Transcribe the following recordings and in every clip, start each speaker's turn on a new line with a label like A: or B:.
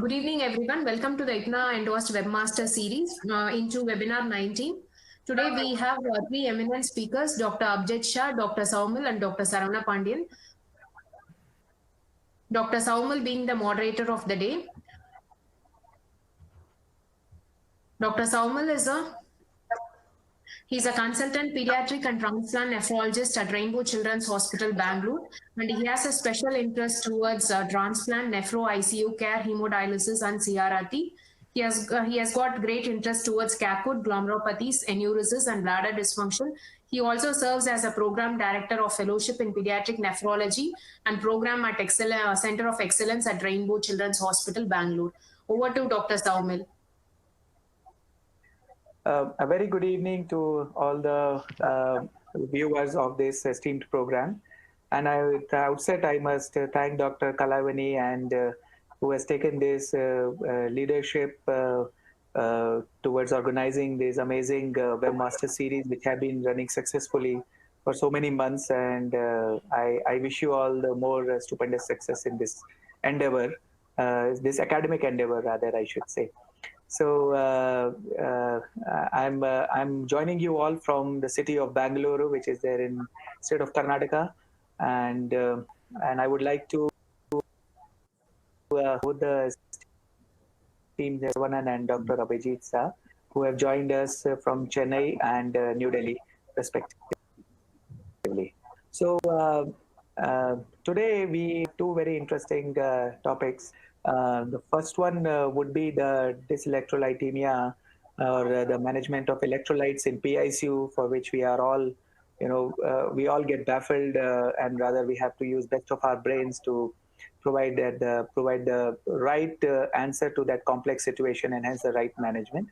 A: Good evening, everyone. Welcome to the IPNA endorsed webmaster series into webinar 19. Today we have three eminent speakers, Dr. Abhijeet Shah, Dr. Saumil, and Dr. Saravanapandian. Dr. Saumil being the moderator of the day. Dr. Saumil He's a consultant pediatric and transplant nephrologist at Rainbow Children's Hospital, Bangalore, and he has a special interest towards transplant, nephro, ICU care, hemodialysis, and CRRT. He has got great interest towards CACUD, glomerulopathies, enuresis, and bladder dysfunction. He also serves as a program director of fellowship in pediatric nephrology and program at Center of Excellence at Rainbow Children's Hospital, Bangalore. Over to Dr. Saumil.
B: A very good evening to all the viewers of this esteemed program. And at the outset, I must thank Dr. Kalavani and who has taken this leadership towards organizing this amazing webmaster series, which have been running successfully for so many months. And I wish you all the more stupendous success in this endeavor, this academic endeavor, rather, I should say. So I'm joining you all from the city of Bangalore, which is there in state of Karnataka, and I would like to with the team Saravana and Dr. Abhijeet Saha, who have joined us from Chennai and New Delhi, respectively. So today we have two very interesting topics. The first one would be the dyselectrolytemia, or the management of electrolytes in PICU, for which we are all, we all get baffled, and rather we have to use best of our brains to provide the right answer to that complex situation and hence the right management.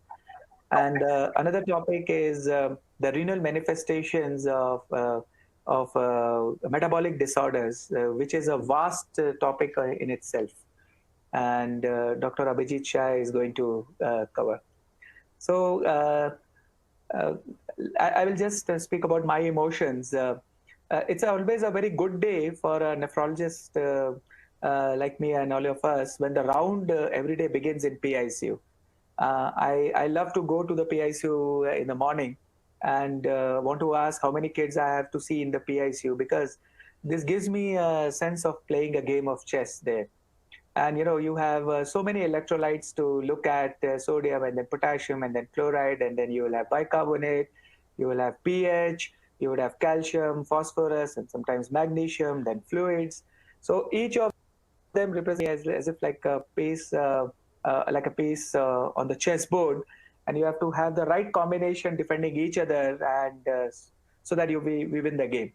B: And another topic is the renal manifestations of metabolic disorders, which is a vast topic in itself. And Dr. Abhijeet Shah is going to cover. So I will just speak about my emotions. It's always a very good day for a nephrologist like me and all of us when the round every day begins in PICU. I love to go to the PICU in the morning and want to ask how many kids I have to see in the PICU, because this gives me a sense of playing a game of chess there. And you have so many electrolytes to look at, sodium and then potassium and then chloride, and then you will have bicarbonate, you will have pH, you would have calcium, phosphorus, and sometimes magnesium, then fluids. So each of them represents as if like a piece on the chessboard, and you have to have the right combination defending each other, and so that we win the game.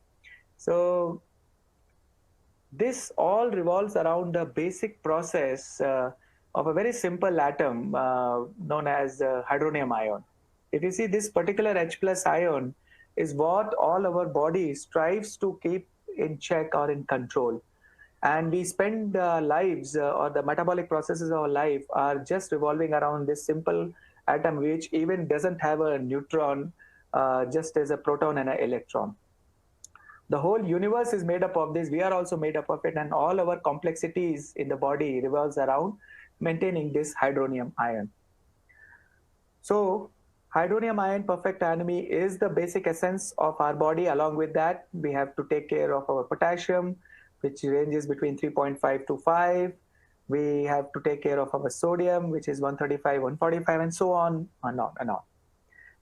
B: So this all revolves around the basic process of a very simple atom known as hydronium ion. If you see, this particular H+ ion is what all our body strives to keep in check or in control. And we spend lives or the metabolic processes of our life are just revolving around this simple atom, which even doesn't have a neutron, just as a proton and an electron. The whole universe is made up of this. We are also made up of it, and all our complexities in the body revolves around maintaining this hydronium ion. So hydronium ion perfect anemia is the basic essence of our body. Along with that, we have to take care of our potassium, which ranges between 3.5 to 5. We have to take care of our sodium, which is 135, 145, and so on and on and on.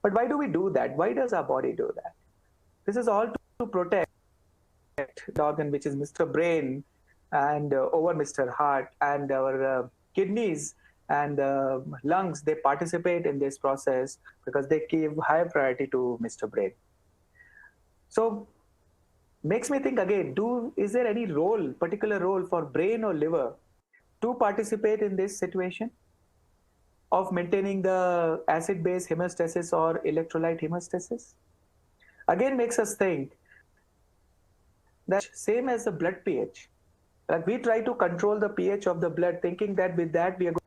B: But why do we do that? Why does our body do that? This is all to protect the organ, which is Mr. Brain, and over Mr. Heart, and our kidneys and lungs. They participate in this process because they give higher priority to Mr. Brain. So makes me think again, is there any particular role for brain or liver to participate in this situation of maintaining the acid-base hemostasis or electrolyte hemostasis? Again, makes us think that same as the blood pH. Like we try to control the pH of the blood, thinking that with that we are going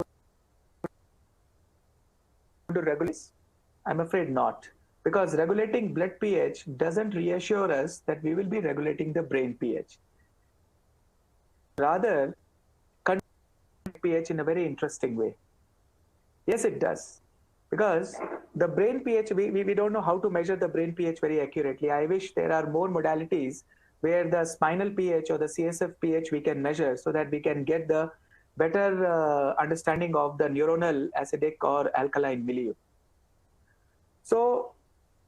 B: to regulate. I'm afraid not, because regulating blood pH doesn't reassure us that we will be regulating the brain pH. Rather, pH in a very interesting way. Yes, it does. Because the brain pH, we don't know how to measure the brain pH very accurately. I wish there are more modalities where the spinal pH or the CSF pH we can measure so that we can get the better understanding of the neuronal acidic or alkaline milieu. So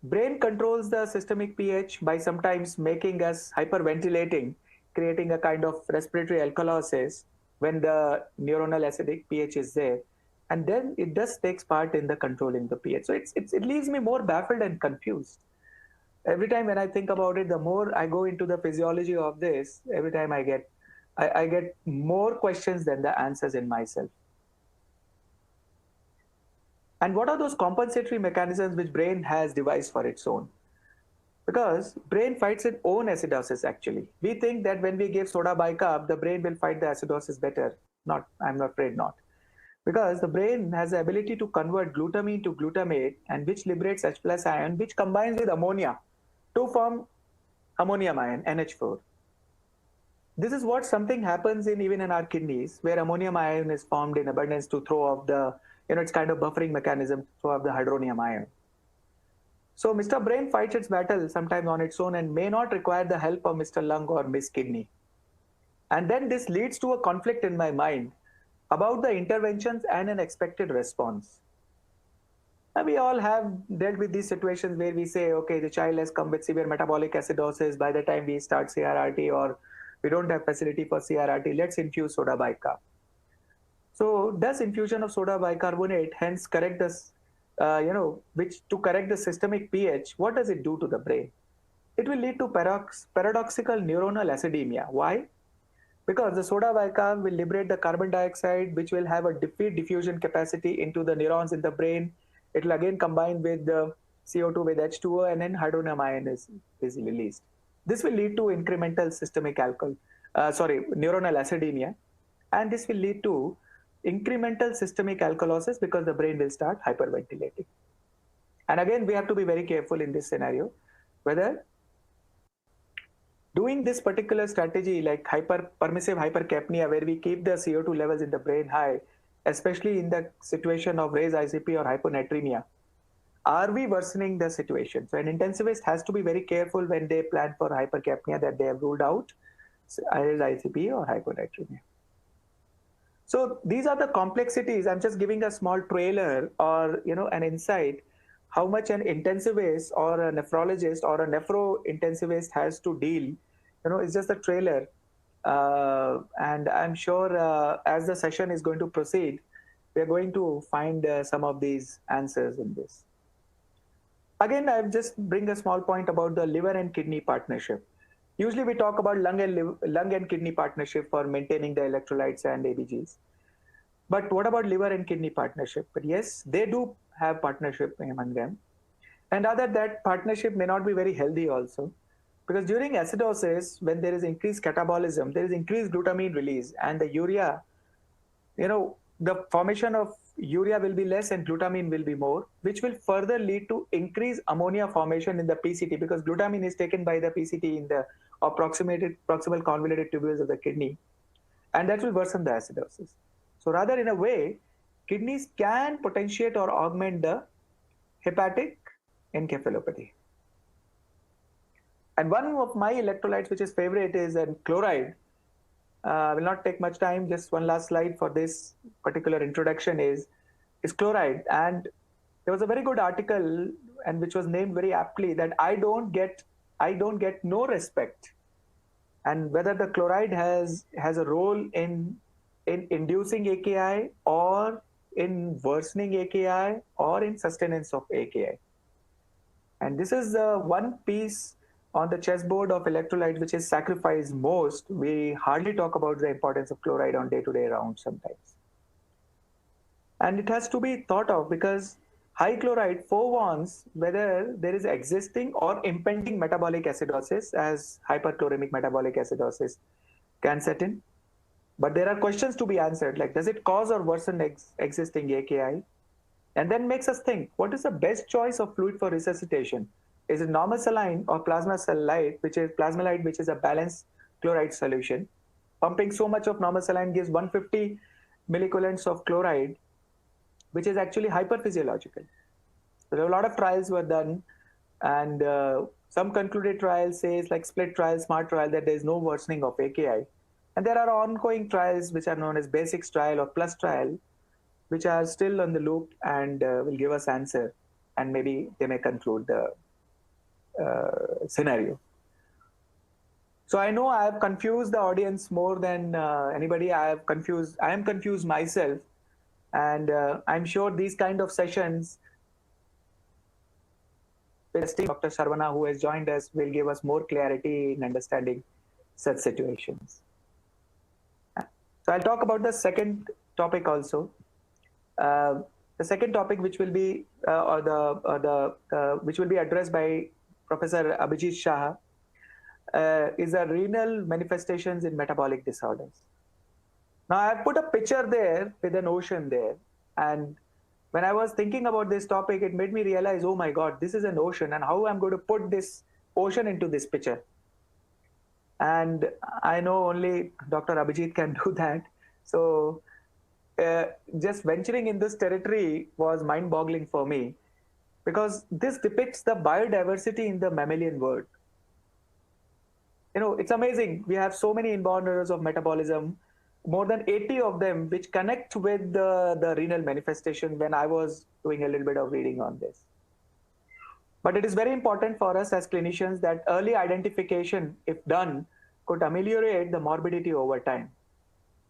B: brain controls the systemic pH by sometimes making us hyperventilating, creating a kind of respiratory alkalosis when the neuronal acidic pH is there. And then it just takes part in the controlling the pH. So it leaves me more baffled and confused. Every time when I think about it, the more I go into the physiology of this, every time I get more questions than the answers in myself. And what are those compensatory mechanisms which brain has devised for its own? Because brain fights its own acidosis actually. We think that when we give soda bicarb, the brain will fight the acidosis better. Not, I'm afraid not. Because the brain has the ability to convert glutamine to glutamate, and which liberates H plus ion, which combines with ammonia to form ammonium ion, NH4. This is what something happens even in our kidneys, where ammonium ion is formed in abundance to throw off the, it's kind of buffering mechanism to throw off the hydronium ion. So Mr. Brain fights its battle sometimes on its own and may not require the help of Mr. Lung or Miss Kidney. And then this leads to a conflict in my mind about the interventions and an expected response. And we all have dealt with these situations where we say, okay, the child has come with severe metabolic acidosis. By the time we start CRRT, or we don't have facility for CRRT, let's infuse soda bicarb. So does infusion of soda bicarbonate hence correct this, to correct the systemic pH, what does it do to the brain? It will lead to paradoxical neuronal acidemia. Why? Because the soda bicarb will liberate the carbon dioxide, which will have a diffusion capacity into the neurons in the brain. It will again combine with the CO2 with H2O, and then hydronium ion is released. This will lead to incremental systemic neuronal acidemia, and this will lead to incremental systemic alkalosis because the brain will start hyperventilating. And again, we have to be very careful in this scenario, whether doing this particular strategy like permissive hypercapnia, where we keep the CO2 levels in the brain high, especially in the situation of raised ICP or hyponatremia, are we worsening the situation? So an intensivist has to be very careful when they plan for hypercapnia that they have ruled out raised ICP or hyponatremia. So these are the complexities. I'm just giving a small trailer or an insight how much an intensivist or a nephrologist or a nephro-intensivist has to deal. It's just a trailer. And I'm sure as the session is going to proceed, we're going to find some of these answers in this. Again, I'll just bring a small point about the liver and kidney partnership. Usually we talk about lung and kidney partnership for maintaining the electrolytes and ABGs. But what about liver and kidney partnership? But yes, they do have partnership among them. And other that partnership may not be very healthy also. Because during acidosis, when there is increased catabolism, there is increased glutamine release, and the urea, the formation of urea will be less and glutamine will be more, which will further lead to increased ammonia formation in the PCT, because glutamine is taken by the PCT in the proximal convoluted tubules of the kidney, and that will worsen the acidosis. So rather, in a way, kidneys can potentiate or augment the hepatic encephalopathy. And one of my electrolytes, which is favorite, is chloride. Will not take much time. Just one last slide for this particular introduction is chloride. And there was a very good article, and which was named very aptly, that I don't get no respect. And whether the chloride has a role in inducing AKI or in worsening AKI or in sustenance of AKI. And this is the one piece on the chessboard of electrolyte which is sacrificed most. We hardly talk about the importance of chloride on day-to-day rounds sometimes. And it has to be thought of because high chloride forewarns whether there is existing or impending metabolic acidosis, as hyperchloremic metabolic acidosis can set in. But there are questions to be answered, like does it cause or worsen existing AKI? And then makes us think, what is the best choice of fluid for resuscitation? Is it normal saline or plasmalyte, which is a balanced chloride solution? Pumping so much of normal saline gives 150 milliequivalents of chloride, which is actually hyperphysiological. There are a lot of trials were done, and some concluded trials says like split trial, smart trial, that there is no worsening of AKI. And there are ongoing trials which are known as basics trial or plus trial, which are still on the loop and will give us answer, and maybe they may conclude the scenario. So I know I have confused the audience more than anybody. I am confused myself, and I'm sure these kind of sessions with Dr. Saravana, who has joined us, will give us more clarity in understanding such situations. So I'll talk about the second topic also. The second topic, which will be which will be addressed by Professor Abhijeet Saha, is the renal manifestations in metabolic disorders. Now I've put a picture there with an ocean there, and when I was thinking about this topic, it made me realize, oh my God, this is an ocean, and how I'm going to put this ocean into this picture. And I know only Dr. Abhijeet can do that. So just venturing in this territory was mind-boggling for me, because this depicts the biodiversity in the mammalian world. You know, it's amazing. We have so many inborn errors of metabolism, more than 80 of them, which connect with the renal manifestation when I was doing a little bit of reading on this. But it is very important for us as clinicians that early identification, if done, could ameliorate the morbidity over time.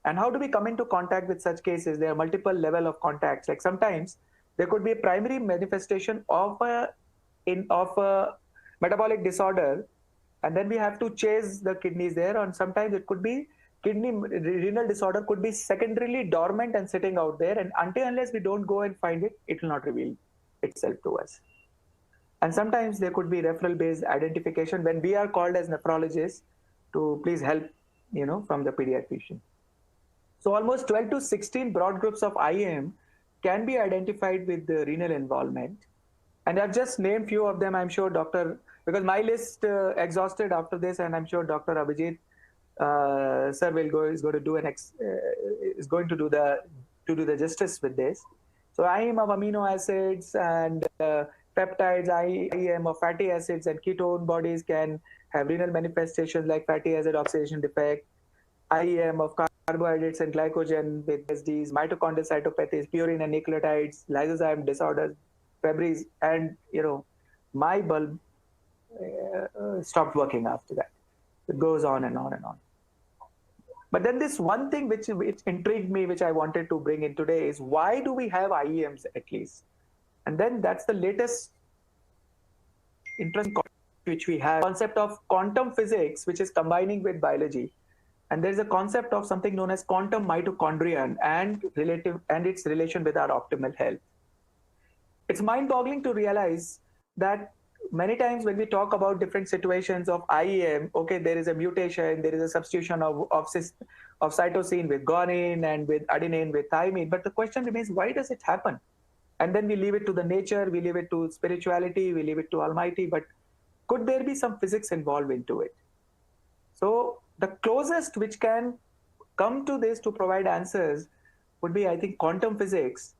B: And how do we come into contact with such cases? There are multiple levels of contacts. Like sometimes there could be a primary manifestation of a metabolic disorder, and then we have to chase the kidneys there. And sometimes it could be renal disorder could be secondarily dormant and sitting out there, and unless we don't go and find it, it will not reveal itself to us. And sometimes there could be referral-based identification when we are called as nephrologists to please help, you know, from the pediatrician. So almost 12 to 16 broad groups of IAM can be identified with the renal involvement. And I've just named few of them. I'm sure because my list exhausted after this, and I'm sure Dr. Abhijeet sir is going to do the justice with this. So IAM of amino acids and peptides, IAM of fatty acids and ketone bodies can have renal manifestations like fatty acid oxidation defect. IAM of carbohydrates and glycogen with SDs, mitochondrial cytopathies, purine and nucleotides, lysozyme disorders, Fabry's, and you know, my bulb stopped working after that. It goes on and on and on. But then this one thing which intrigued me, which I wanted to bring in today, is why do we have IEMs at least? And then that's the latest interesting concept which we have, concept of quantum physics, which is combining with biology. And there's a concept of something known as quantum mitochondria and its relation with our optimal health. It's mind-boggling to realize that many times when we talk about different situations of IEM, okay, there is a mutation, there is a substitution of cytosine with guanine and with adenine with thymine. But the question remains, why does it happen? And then we leave it to the nature, we leave it to spirituality, we leave it to Almighty. But could there be some physics involved into it? So the closest which can come to this to provide answers would be, I think, quantum physics.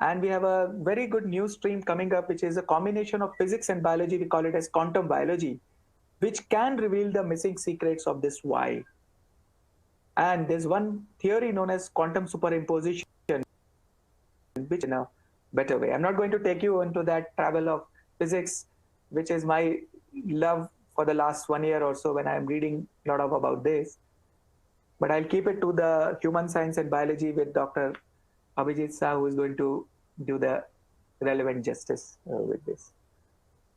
B: And we have a very good new stream coming up, which is a combination of physics and biology. We call it as quantum biology, which can reveal the missing secrets of this why. And there's one theory known as quantum superimposition, which in a better way. I'm not going to take you into that travel of physics, which is my love for the last 1 year or so when I'm reading a lot about this. But I'll keep it to the human science and biology with Dr. Abhijeet Saha, who is going to do the relevant justice with this.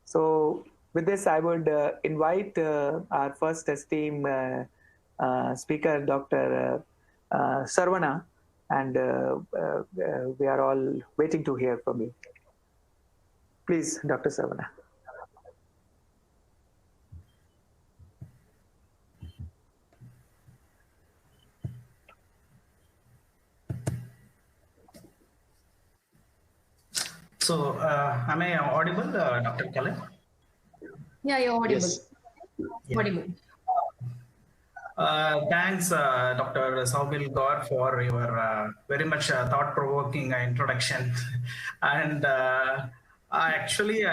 B: So with this, I would invite our first esteemed speaker, Dr. Saravana, and we are all waiting to hear from you. Please, Dr. Saravana.
C: So, am I audible, Dr. Kale?
A: Yeah, you're audible.
C: Yes. Yeah.
A: Audible.
C: Thanks, Dr. Saumil Gaur, for your very much thought-provoking introduction. And I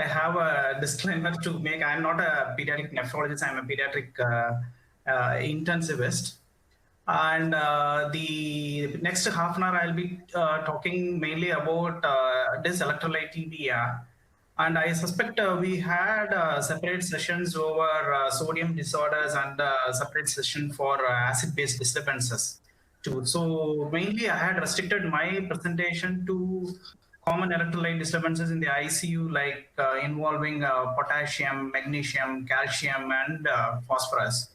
C: have a disclaimer to make. I'm not a pediatric nephrologist. I'm a pediatric intensivist. And the next half an hour, I'll be talking mainly about this electrolyte. And I suspect we had separate sessions over sodium disorders and separate session for acid-base disturbances too. So mainly I had restricted my presentation to common electrolyte disturbances in the ICU, like involving potassium, magnesium, calcium, and phosphorus.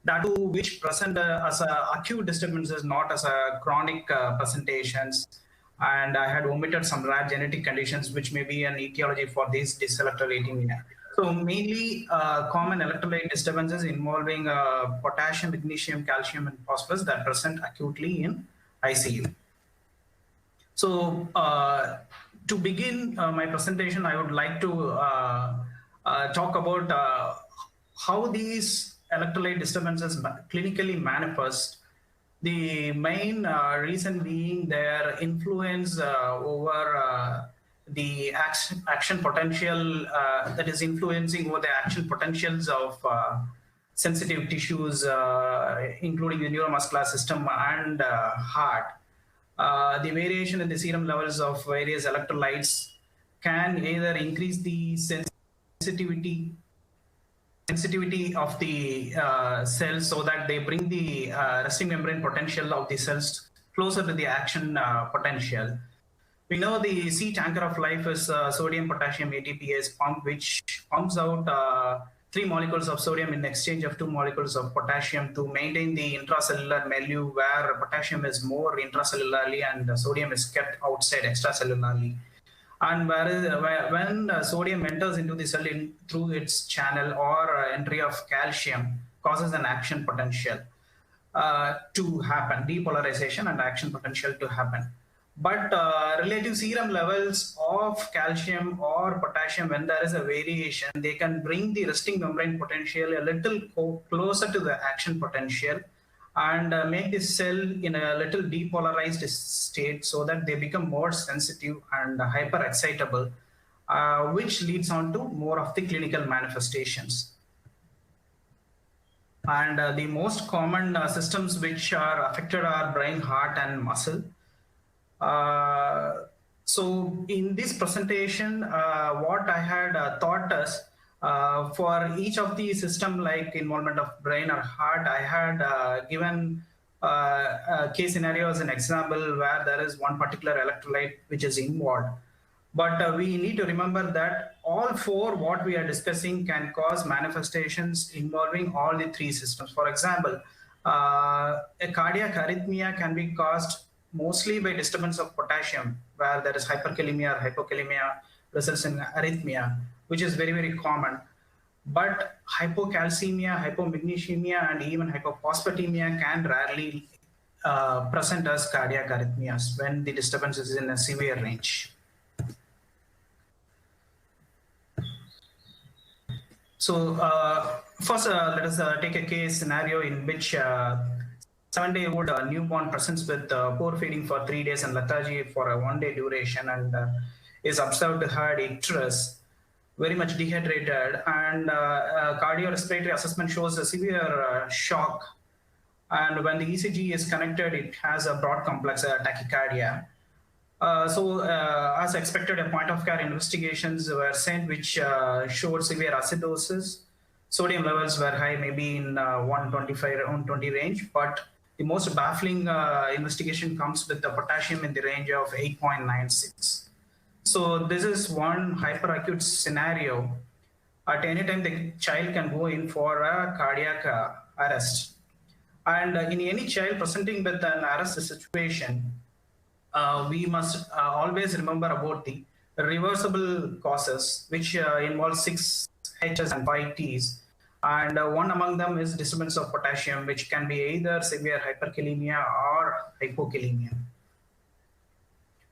C: That too, which present as acute disturbances, not as chronic presentations. And I had omitted some rare genetic conditions, which may be an etiology for this dyselectrolytemia. So mainly common electrolyte disturbances involving potassium, magnesium, calcium, and phosphorus that present acutely in ICU. So to begin my presentation, I would like to talk about how these electrolyte disturbances clinically manifest. The main reason being their influence over the action potential, that is influencing over the action potentials of sensitive tissues, including the neuromuscular system and heart. The variation in the serum levels of various electrolytes can either increase the sensitivity of the cells, so that they bring the resting membrane potential of the cells closer to the action potential. We know the sea tanker of life is sodium potassium ATPase pump, which pumps out 3 molecules of sodium in exchange of 2 molecules of potassium to maintain the intracellular milieu, where potassium is more intracellularly and sodium is kept outside extracellularly. And when sodium enters into the cell through its channel, or entry of calcium causes an action potential to happen, depolarization and action potential to happen. But relative serum levels of calcium or potassium, when there is a variation, they can bring the resting membrane potential a little closer to the action potential, and make the cell in a little depolarized state, so that they become more sensitive and hyperexcitable, which leads on to more of the clinical manifestations. And the most common systems which are affected are brain, heart, and muscle. So in this presentation, what I had thought is, for each of the system, like involvement of brain or heart, I had given case scenario as an example where there is one particular electrolyte which is involved. But we need to remember that all 4 what we are discussing can cause manifestations involving all the 3 systems. For example, a cardiac arrhythmia can be caused mostly by disturbance of potassium, where there is hyperkalemia or hypokalemia results in arrhythmia, which is very, very common. But hypocalcemia, hypomagnesemia, and even hypophosphatemia can rarely present as cardiac arrhythmias when the disturbance is in a severe range. So first, let us take a case scenario in which 7-day-old newborn presents with poor feeding for 3 days and lethargy for a 1-day duration, and is observed to have icterus, very much dehydrated, and cardiorespiratory assessment shows a severe shock. And when the ECG is connected, it has a broad complex tachycardia. As expected, a point of care investigations were sent, which showed severe acidosis. Sodium levels were high, maybe in 120 range, but the most baffling investigation comes with the potassium in the range of 8.96. So this is one hyperacute scenario. At any time, the child can go in for a cardiac arrest. And in any child presenting with an arrest situation, we must always remember about the reversible causes, which involve 6 H's and 5 T's. And one among them is disturbance of potassium, which can be either severe hyperkalemia or hypokalemia.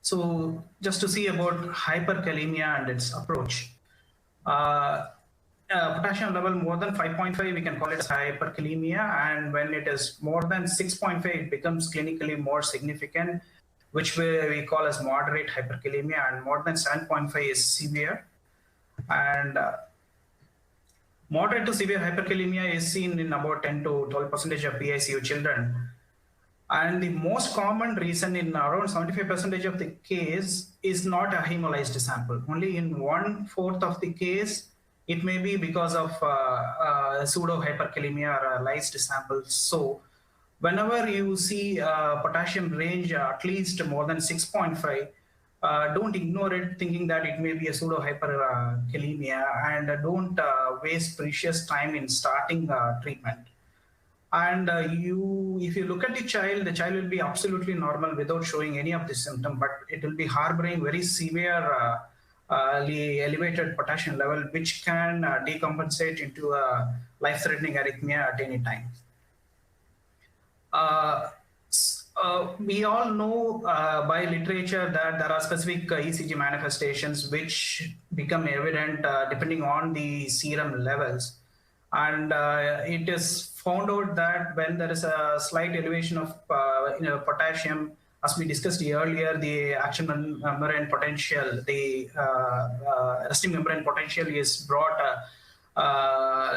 C: So just to see about hyperkalemia and its approach. A potassium level more than 5.5, we can call it hyperkalemia, and when it is more than 6.5, it becomes clinically more significant, which we call as moderate hyperkalemia, and more than 7.5 is severe. And moderate to severe hyperkalemia is seen in about 10 to 12% of PICU children. And the most common reason in around 75% of the case is not a hemolyzed sample. Only in 1/4 of the case, it may be because of pseudo hyperkalemia or a lysed sample. So whenever you see potassium range at least more than 6.5, don't ignore it thinking that it may be a pseudo hyperkalemia, and don't waste precious time in starting treatment. And if you look at the child will be absolutely normal without showing any of the symptom, but it will be harboring very severe elevated potassium level, which can decompensate into a life-threatening arrhythmia at any time. We all know by literature that there are specific ECG manifestations which become evident depending on the serum levels. And it is found out that when there is a slight elevation of potassium, as we discussed earlier, the action membrane potential, the resting membrane potential is brought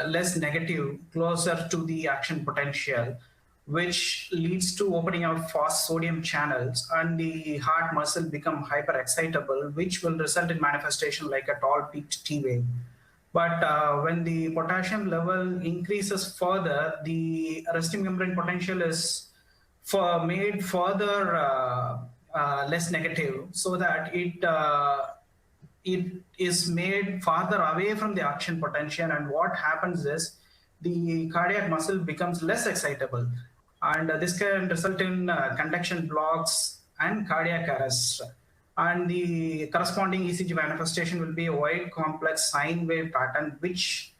C: less negative, closer to the action potential, which leads to opening of fast sodium channels, and the heart muscle become hyperexcitable, which will result in manifestation like a tall peaked T wave. But when the potassium level increases further, the resting membrane potential is made further less negative, so that it is made farther away from the action potential. And what happens is the cardiac muscle becomes less excitable, and this can result in conduction blocks and cardiac arrest. And the corresponding ECG manifestation will be a wide complex sine wave pattern which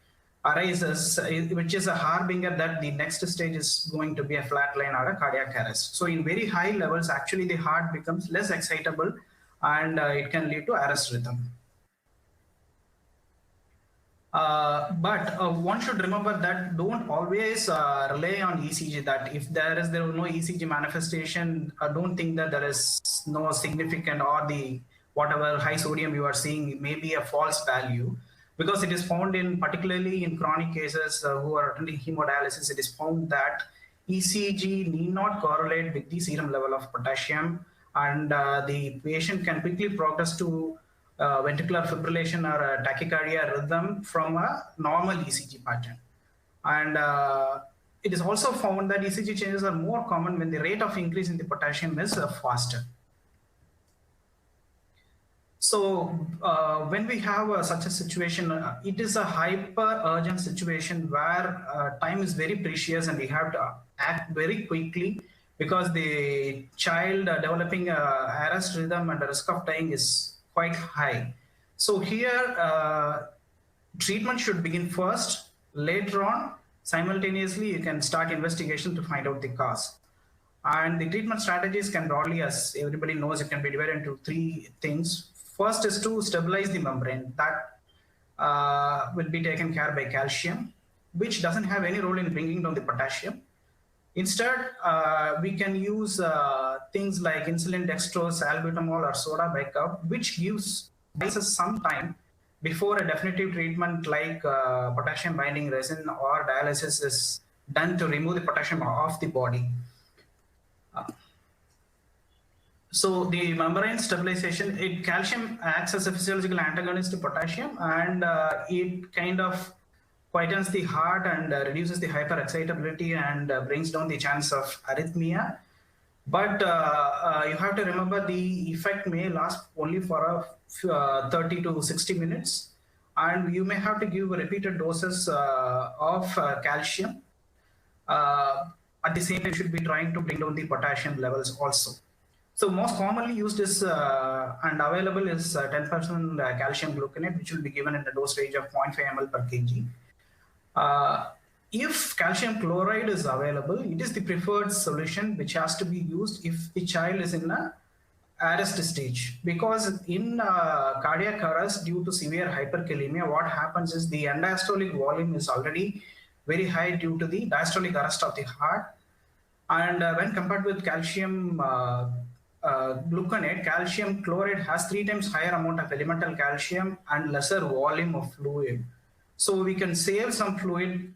C: arises, which is a harbinger that the next stage is going to be a flat line or a cardiac arrest. So in very high levels, actually the heart becomes less excitable, and it can lead to arrest rhythm. But one should remember that don't always rely on ECG, that if there is no ECG manifestation, don't think that there is no significant, or the whatever high sodium you are seeing may be a false value, because it is found in, particularly in chronic cases who are attending hemodialysis, it is found that ECG need not correlate with the serum level of potassium, and the patient can quickly progress to ventricular fibrillation or a tachycardia rhythm from a normal ECG pattern. And it is also found that ECG changes are more common when the rate of increase in the potassium is faster. So when we have such a situation, it is a hyper urgent situation where time is very precious and we have to act very quickly, because the child developing arrest rhythm and the risk of dying is quite high. So here treatment should begin first. Later on, simultaneously, you can start investigation to find out the cause. And the treatment strategies can broadly, as everybody knows, it can be divided into 3 things. First is to stabilize the membrane. That will be taken care by calcium, which doesn't have any role in bringing down the potassium. Instead, we can use things like insulin, dextrose, salbutamol, or soda bicarb, which gives us some time before a definitive treatment like potassium binding resin or dialysis is done to remove the potassium off the body. So the membrane stabilization, calcium acts as a physiological antagonist to potassium, and it kind of quietens the heart and reduces the hyperexcitability and brings down the chance of arrhythmia. But you have to remember the effect may last only for 30 to 60 minutes, and you may have to give repeated doses of calcium. At the same time, you should be trying to bring down the potassium levels also. So most commonly used is and available is 10% calcium gluconate, which will be given in the dose range of 0.5 ml per kg. If calcium chloride is available, it is the preferred solution which has to be used if the child is in a arrest stage, because in cardiac arrest due to severe hyperkalemia, what happens is the end-diastolic volume is already very high due to the diastolic arrest of the heart. And when compared with calcium gluconate, calcium chloride has 3 times higher amount of elemental calcium and lesser volume of fluid. So we can save some fluid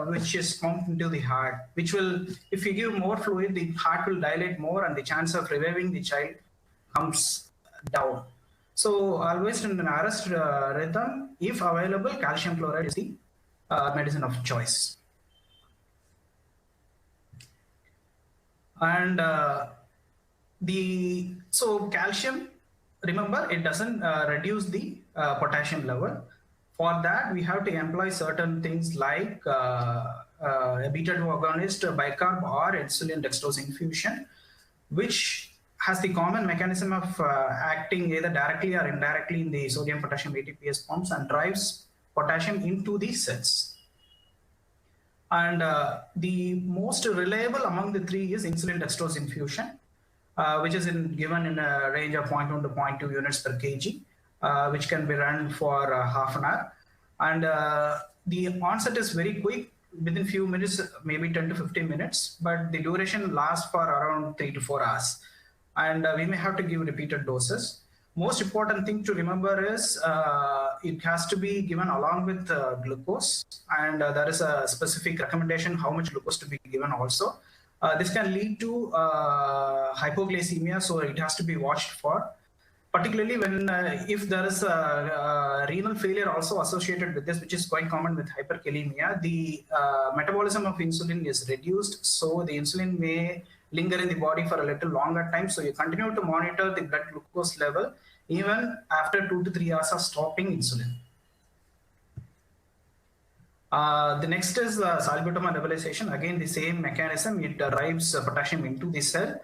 C: which is pumped into the heart, which will, if you give more fluid, the heart will dilate more and the chance of reviving the child comes down. So always in an arrest rhythm, if available, calcium chloride is the medicine of choice. And so calcium, remember, it doesn't reduce the potassium level. For that, we have to employ certain things like a beta-2 agonist, bicarb, or insulin dextrose infusion, which has the common mechanism of acting either directly or indirectly in the sodium potassium ATPase pumps and drives potassium into the cells. And the most reliable among the 3 is insulin dextrose infusion, which is given in a range of 0.1 to 0.2 units per kg, which can be run for half an hour. And the onset is very quick, within few minutes, maybe 10 to 15 minutes, but the duration lasts for around 3 to 4 hours. And we may have to give repeated doses. Most important thing to remember is it has to be given along with glucose, and there is a specific recommendation how much glucose to be given also. This can lead to hypoglycemia, so it has to be watched for, particularly when if there is a renal failure also associated with this, which is quite common with hyperkalemia. The metabolism of insulin is reduced, so the insulin may linger in the body for a little longer time. So you continue to monitor the blood glucose level even after 2 to 3 hours of stopping insulin. The next is salbutamol nebulization. Again, the same mechanism. It drives potassium into the cell.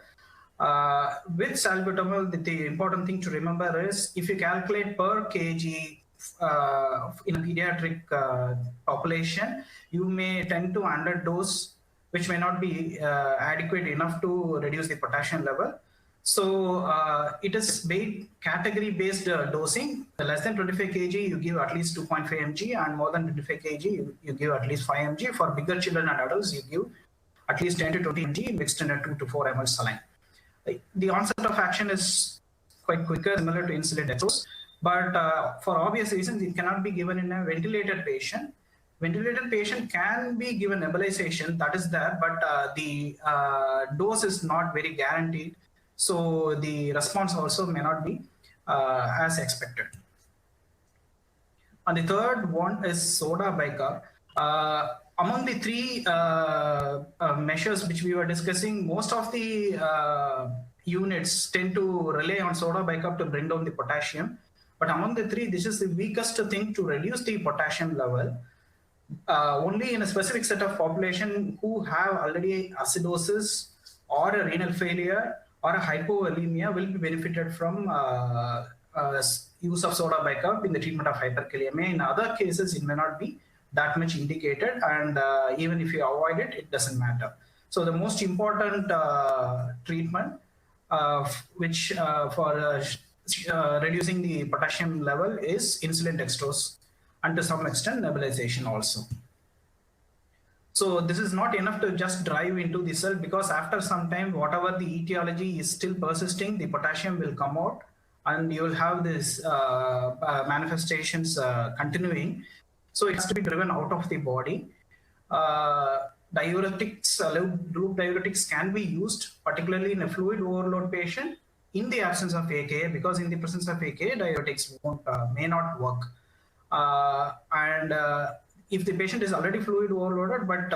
C: With salbutamol, the important thing to remember is if you calculate per kg in a pediatric population, you may tend to underdose, which may not be adequate enough to reduce the potassium level. So it is category-based dosing. Less than 25 kg, you give at least 2.5 mg, and more than 25 kg, you give at least 5 mg. For bigger children and adults, you give at least 10 to 20 mg mixed in a 2 to 4 ml saline. The onset of action is quite quicker, similar to insulin dextrose, but for obvious reasons, it cannot be given in a ventilated patient. Ventilated patient can be given nebulization, that is there, but the dose is not very guaranteed. So the response also may not be as expected. And the third one is soda bicarb. Among the 3 measures which we were discussing, most of the units tend to rely on soda bicarb to bring down the potassium. But among the 3, this is the weakest thing to reduce the potassium level. Only in a specific set of population who have already acidosis or a renal failure or a hypokalemia will be benefited from use of soda bicarb in the treatment of hyperkalemia. In other cases, it may not be that much indicated, and even if you avoid it, it doesn't matter. So the most important treatment which for reducing the potassium level is insulin dextrose, and to some extent nebulization also. So this is not enough to just drive into the cell, because after some time, whatever the etiology is still persisting, the potassium will come out and you will have this manifestations continuing. So it has to be driven out of the body. Diuretics, loop diuretics can be used, particularly in a fluid overload patient in the absence of AKA, because in the presence of AKA, diuretics may not work. If the patient is already fluid overloaded but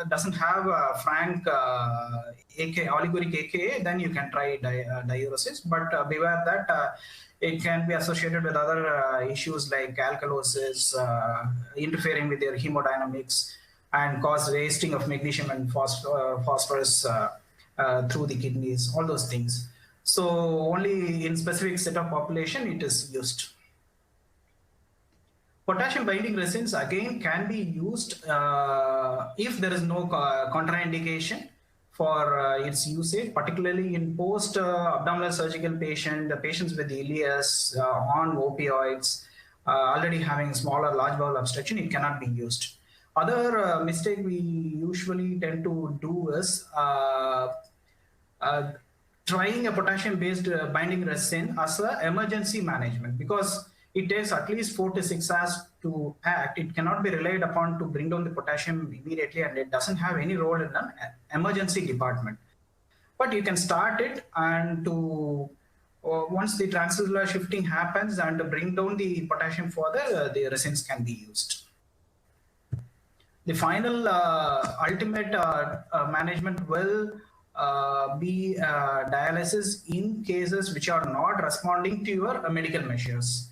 C: doesn't have a frank oliguric AKA, then you can try diuresis. But beware that it can be associated with other issues like alkalosis, interfering with their hemodynamics, and cause wasting of magnesium and phosphorus through the kidneys, all those things. So only in specific set of population it is used. Potassium binding resins again can be used if there is no contraindication for its usage, particularly in post-abdominal surgical patients with ileus on opioids, already having smaller large bowel obstruction. It cannot be used. Other mistake we usually tend to do is trying a potassium-based binding resin as an emergency management, because it takes at least 4 to 6 hours to act. It cannot be relied upon to bring down the potassium immediately, and it doesn't have any role in an emergency department. But you can start it, and to once the transcellular shifting happens and to bring down the potassium further, the resins can be used. The final ultimate management will be dialysis in cases which are not responding to your medical measures.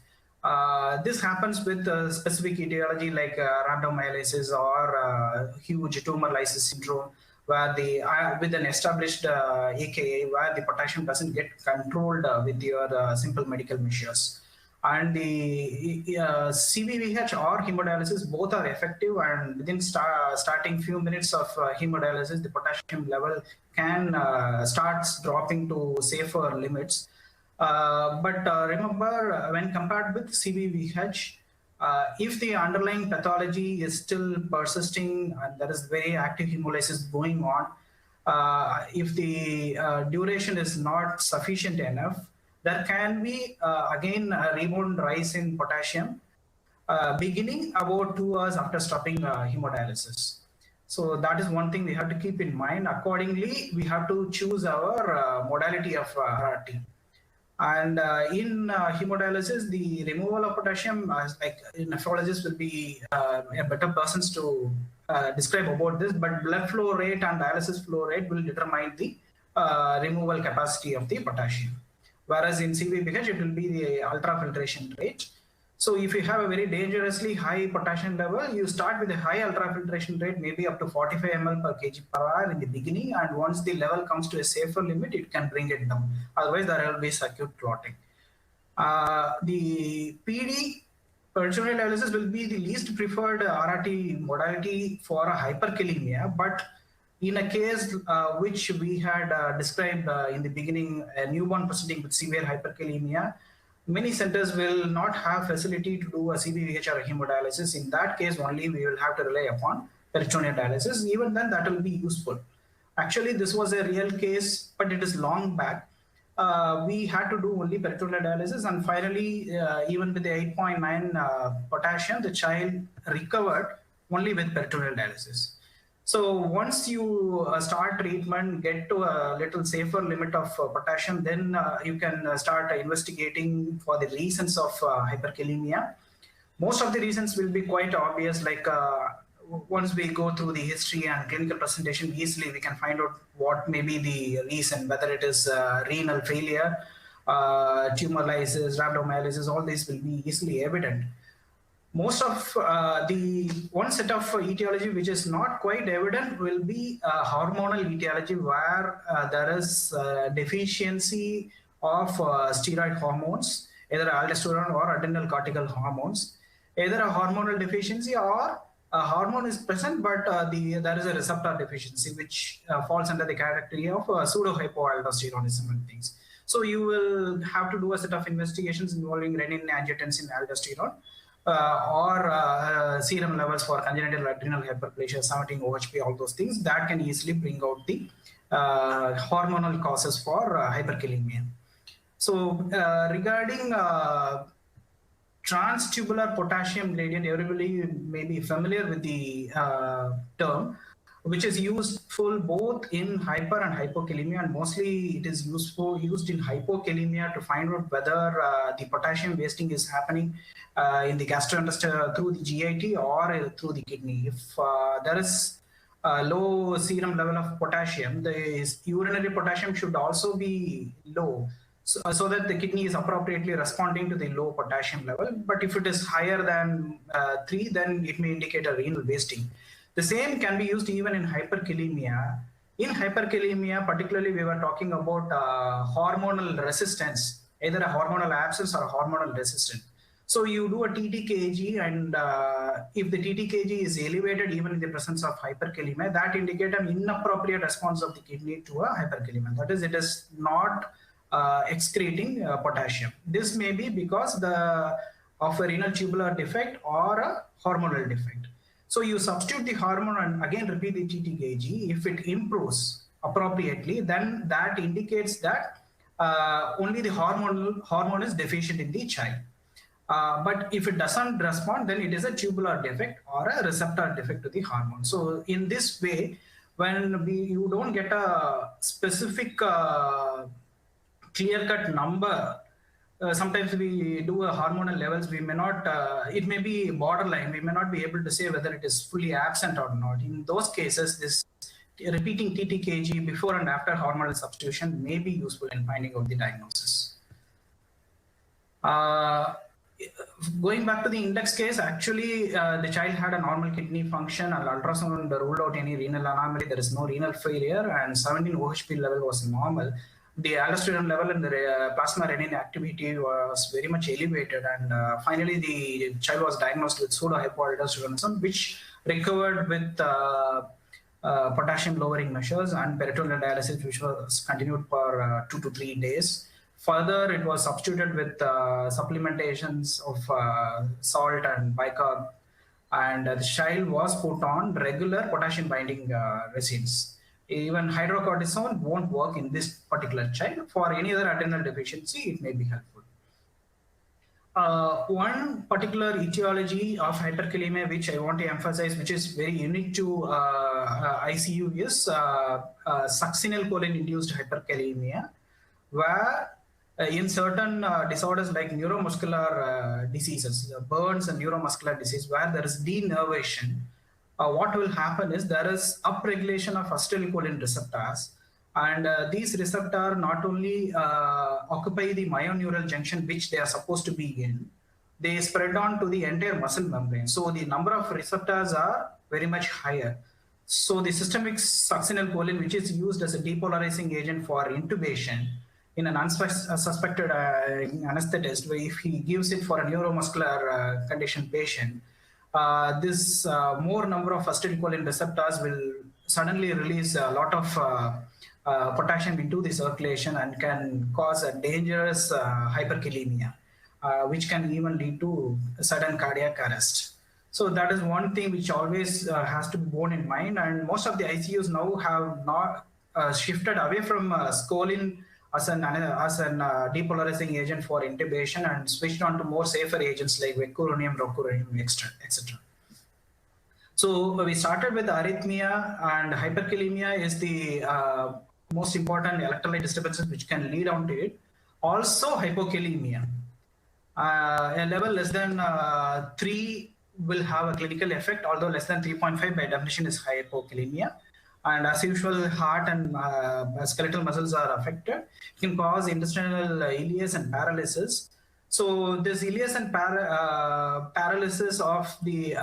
C: This happens with specific etiology like rhabdomyolysis or huge tumor lysis syndrome, where the with an established AKA, where the potassium doesn't get controlled with your simple medical measures. And the CVVH or hemodialysis, both are effective, and within starting few minutes of hemodialysis, the potassium level can start dropping to safer limits. But remember, when compared with CVVH, if the underlying pathology is still persisting and there is very active hemolysis going on, if the duration is not sufficient enough, there can be again a rebound rise in potassium beginning about 2 hours after stopping hemodialysis. So that is one thing we have to keep in mind. Accordingly, we have to choose our modality of RRT. And in hemodialysis, the removal of potassium, like nephrologists will be better persons to describe about this, but blood flow rate and dialysis flow rate will determine the removal capacity of the potassium. Whereas in CVPH, it will be the ultrafiltration rate. So if you have a very dangerously high potassium level, you start with a high ultrafiltration rate, maybe up to 45 ml per kg per hour in the beginning. And once the level comes to a safer limit, it can bring it down. Otherwise, there will be circuit clotting. The PD, peritoneal dialysis, will be the least preferred RRT modality for a hyperkalemia. But in a case which we had described in the beginning, a newborn presenting with severe hyperkalemia, many centers will not have facility to do a CVVH or a hemodialysis. In that case, only we will have to rely upon peritoneal dialysis. Even then, that will be useful. Actually, this was a real case, but it is long back. We had to do only peritoneal dialysis, and finally, even with the 8.9 potassium, the child recovered only with peritoneal dialysis. So once you start treatment, get to a little safer limit of potassium, then you can start investigating for the reasons of hyperkalemia. Most of the reasons will be quite obvious, like once we go through the history and clinical presentation, easily we can find out what may be the reason, whether it is renal failure, tumor lysis, rhabdomyolysis, all these will be easily evident. Most of the one set of etiology which is not quite evident will be hormonal etiology, where there is deficiency of steroid hormones, either aldosterone or adrenal cortical hormones, either a hormonal deficiency or a hormone is present, but there is a receptor deficiency, which falls under the category of pseudo-hypoaldosteronism and things. So you will have to do a set of investigations involving renin, angiotensin, aldosterone, or serum levels for congenital adrenal hyperplasia, 17 OHP, all those things that can easily bring out the hormonal causes for hyperkalemia. So regarding transtubular potassium gradient, everybody may be familiar with the term, which is useful both in hyper and hypokalemia, and mostly it is used in hypokalemia to find out whether the potassium wasting is happening in the gastrointestinal through the GIT or through the kidney. If there is a low serum level of potassium, the urinary potassium should also be low, so that the kidney is appropriately responding to the low potassium level. But if it is higher than 3, then it may indicate a renal wasting. The same can be used even in hyperkalemia. In hyperkalemia, particularly, we were talking about hormonal resistance, either a hormonal absence or a hormonal resistance. So you do a TTKG, and if the TTKG is elevated even in the presence of hyperkalemia, that indicates an inappropriate response of the kidney to a hyperkalemia. That is, it is not excreting potassium. This may be because of a renal tubular defect or a hormonal defect. So you substitute the hormone and again repeat the TTKG. If it improves appropriately, then that indicates that only the hormone is deficient in the child. But if it doesn't respond, then it is a tubular defect or a receptor defect to the hormone. So in this way, when you don't get a specific clear-cut number, sometimes we do a hormonal levels, we may not, it may be borderline, we may not be able to say whether it is fully absent or not. In those cases, this repeating TTKG before and after hormonal substitution may be useful in finding out the diagnosis. Going back to the index case, actually the child had a normal kidney function and ultrasound ruled out any renal anomaly. There is no renal failure and 17 OHP level was normal. The aldosterone level and the plasma renin activity was very much elevated, and finally the child was diagnosed with pseudo-hypoaldosteronism, which recovered with potassium lowering measures and peritoneal dialysis, which was continued for 2 to 3 days. Further, it was substituted with supplementations of salt and bicarb, and the child was put on regular potassium binding resins. Even hydrocortisone won't work in this particular child. For any other adrenal deficiency, it may be helpful. One particular etiology of hyperkalemia, which I want to emphasize, which is very unique to ICU, is succinylcholine-induced hyperkalemia, where in certain disorders like neuromuscular diseases, burns and neuromuscular disease, where there is denervation, what will happen is there is upregulation of acetylcholine receptors, and these receptors not only occupy the myoneural junction which they are supposed to be in, they spread on to the entire muscle membrane. So the number of receptors are very much higher. So the systemic succinylcholine, which is used as a depolarizing agent for intubation in an unsuspected anesthetist, where if he gives it for a neuromuscular condition patient, this more number of acetylcholine receptors will suddenly release a lot of potassium into the circulation and can cause a dangerous hyperkalemia, which can even lead to sudden cardiac arrest. So that is one thing which always has to be borne in mind, and most of the ICUs now have not shifted away from scoline as an depolarizing agent for intubation and switched on to more safer agents like vecuronium, rocuronium, etc. So we started with arrhythmia, and hyperkalemia is the most important electrolyte disturbances which can lead on to it. Also hypokalemia. A level less than 3 will have a clinical effect, although less than 3.5 by definition is hypokalemia. And as usual, heart and skeletal muscles are affected. It can cause intestinal ileus and paralysis. So this ileus and paralysis of the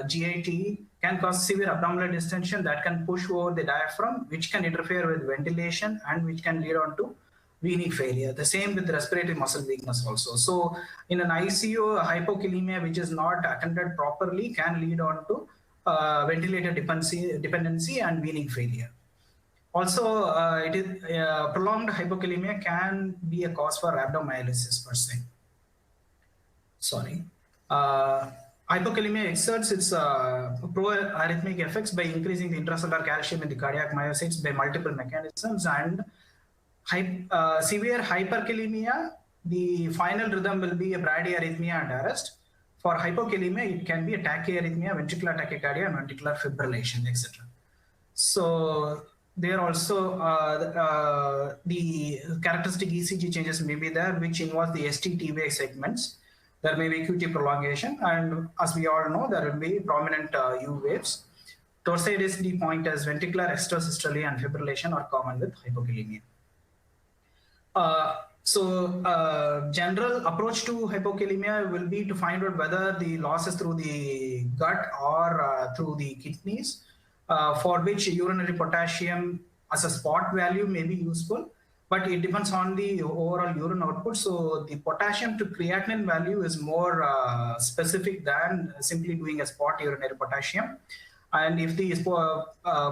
C: GIT can cause severe abdominal distension that can push over the diaphragm, which can interfere with ventilation and which can lead on to venous failure. The same with respiratory muscle weakness also. So in an ICU, hypokalemia which is not attended properly can lead on to ventilator dependency and venous failure. Also, prolonged hypokalemia can be a cause for rhabdomyolysis per se. Sorry. Hypokalemia exerts its pro-arrhythmic effects by increasing the intracellular calcium in the cardiac myocytes by multiple mechanisms, and severe hyperkalemia, the final rhythm will be a bradyarrhythmia and arrest. For hypokalemia, it can be a tachyarrhythmia, ventricular tachycardia, and ventricular fibrillation, etc. So there also the characteristic ECG changes may be there, which involve the ST-T-wave segments. There may be QT prolongation, and as we all know, there will be prominent U waves. Torsionicity point as ventricular extrasystole and fibrillation are common with hypokalemia. General approach to hypokalemia will be to find out whether the loss is through the gut or through the kidneys, for which urinary potassium as a spot value may be useful. but it depends on the overall urine output. So the potassium to creatinine value is more specific than simply doing a spot urinary potassium. And if the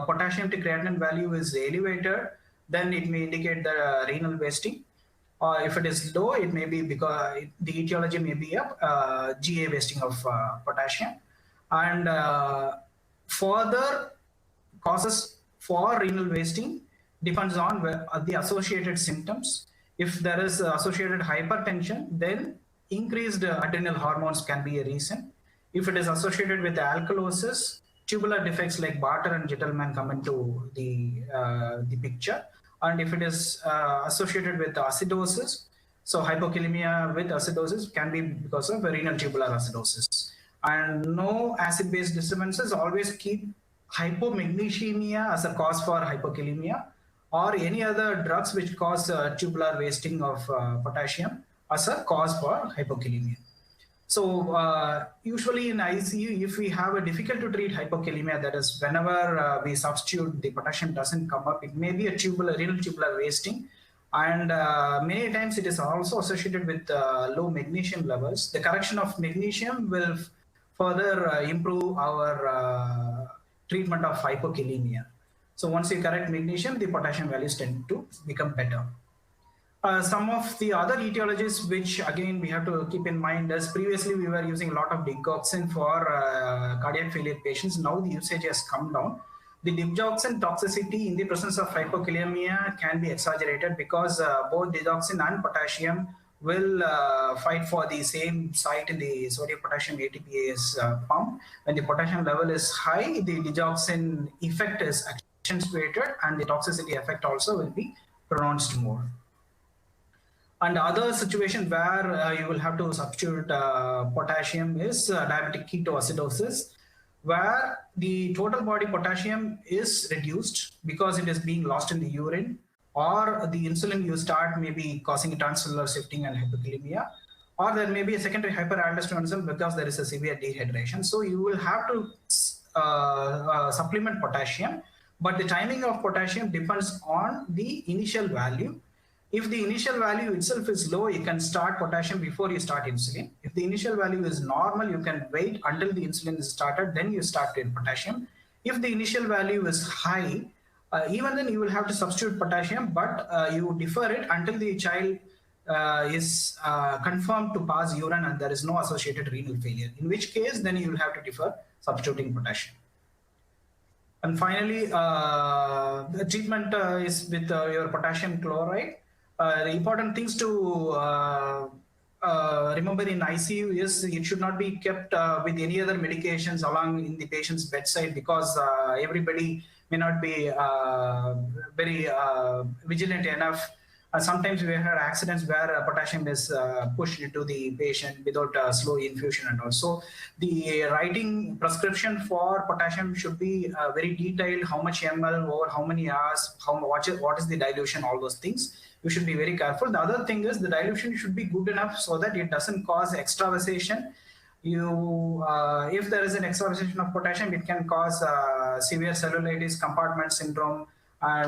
C: potassium to creatinine value is elevated, then it may indicate the renal wasting. Or if it is low, it may be because the etiology may be a GA wasting of potassium. And further causes for renal wasting depends on the associated symptoms. If there is associated hypertension, then increased adrenal hormones can be a reason. If it is associated with alkalosis, tubular defects like Bartter and Gitelman come into the picture. And if it is associated with acidosis, so hypokalemia with acidosis can be because of renal tubular acidosis. And no acid-base disturbances, always keep hypomagnesemia as a cause for hypokalemia, or any other drugs which cause tubular wasting of potassium as a cause for hypokalemia. So usually in ICU, if we have a difficult to treat hypokalemia, that is whenever we substitute, the potassium doesn't come up, it may be a renal tubular wasting. And many times it is also associated with low magnesium levels. The correction of magnesium will further improve our treatment of hypokalemia. So once you correct magnesium, the potassium values tend to become better. Some of the other etiologies which again we have to keep in mind is previously we were using a lot of digoxin for cardiac failure patients. Now the usage has come down. The digoxin toxicity in the presence of hypokalemia can be exaggerated because both digoxin and potassium will fight for the same site in the sodium potassium ATPase pump. When the potassium level is high, the digoxin effect is accentuated and the toxicity effect also will be pronounced more. And other situation where you will have to substitute potassium is diabetic ketoacidosis, where the total body potassium is reduced because it is being lost in the urine, or the insulin you start may be causing transcellular shifting and hypokalemia, or there may be a secondary hyperaldosteronism because there is a severe dehydration. So you will have to supplement potassium, but the timing of potassium depends on the initial value. If the initial value itself is low, you can start potassium before you start insulin. If the initial value is normal, you can wait until the insulin is started, then you start with potassium. If the initial value is high, even then you will have to substitute potassium, but you defer it until the child is confirmed to pass urine and there is no associated renal failure, in which case then you will have to defer substituting potassium. And finally, the treatment is with your potassium chloride. The important things to remember in ICU is it should not be kept with any other medications along in the patient's bedside, because everybody may not be very vigilant enough. Sometimes we have accidents where potassium is pushed into the patient without slow infusion, and also the writing prescription for potassium should be very detailed. How much ml over how many hours, what is the dilution, all those things. You should be very careful. The other thing is the dilution should be good enough so that it doesn't cause extravasation. If there is an extravasation of potassium, it can cause severe cellulitis, compartment syndrome,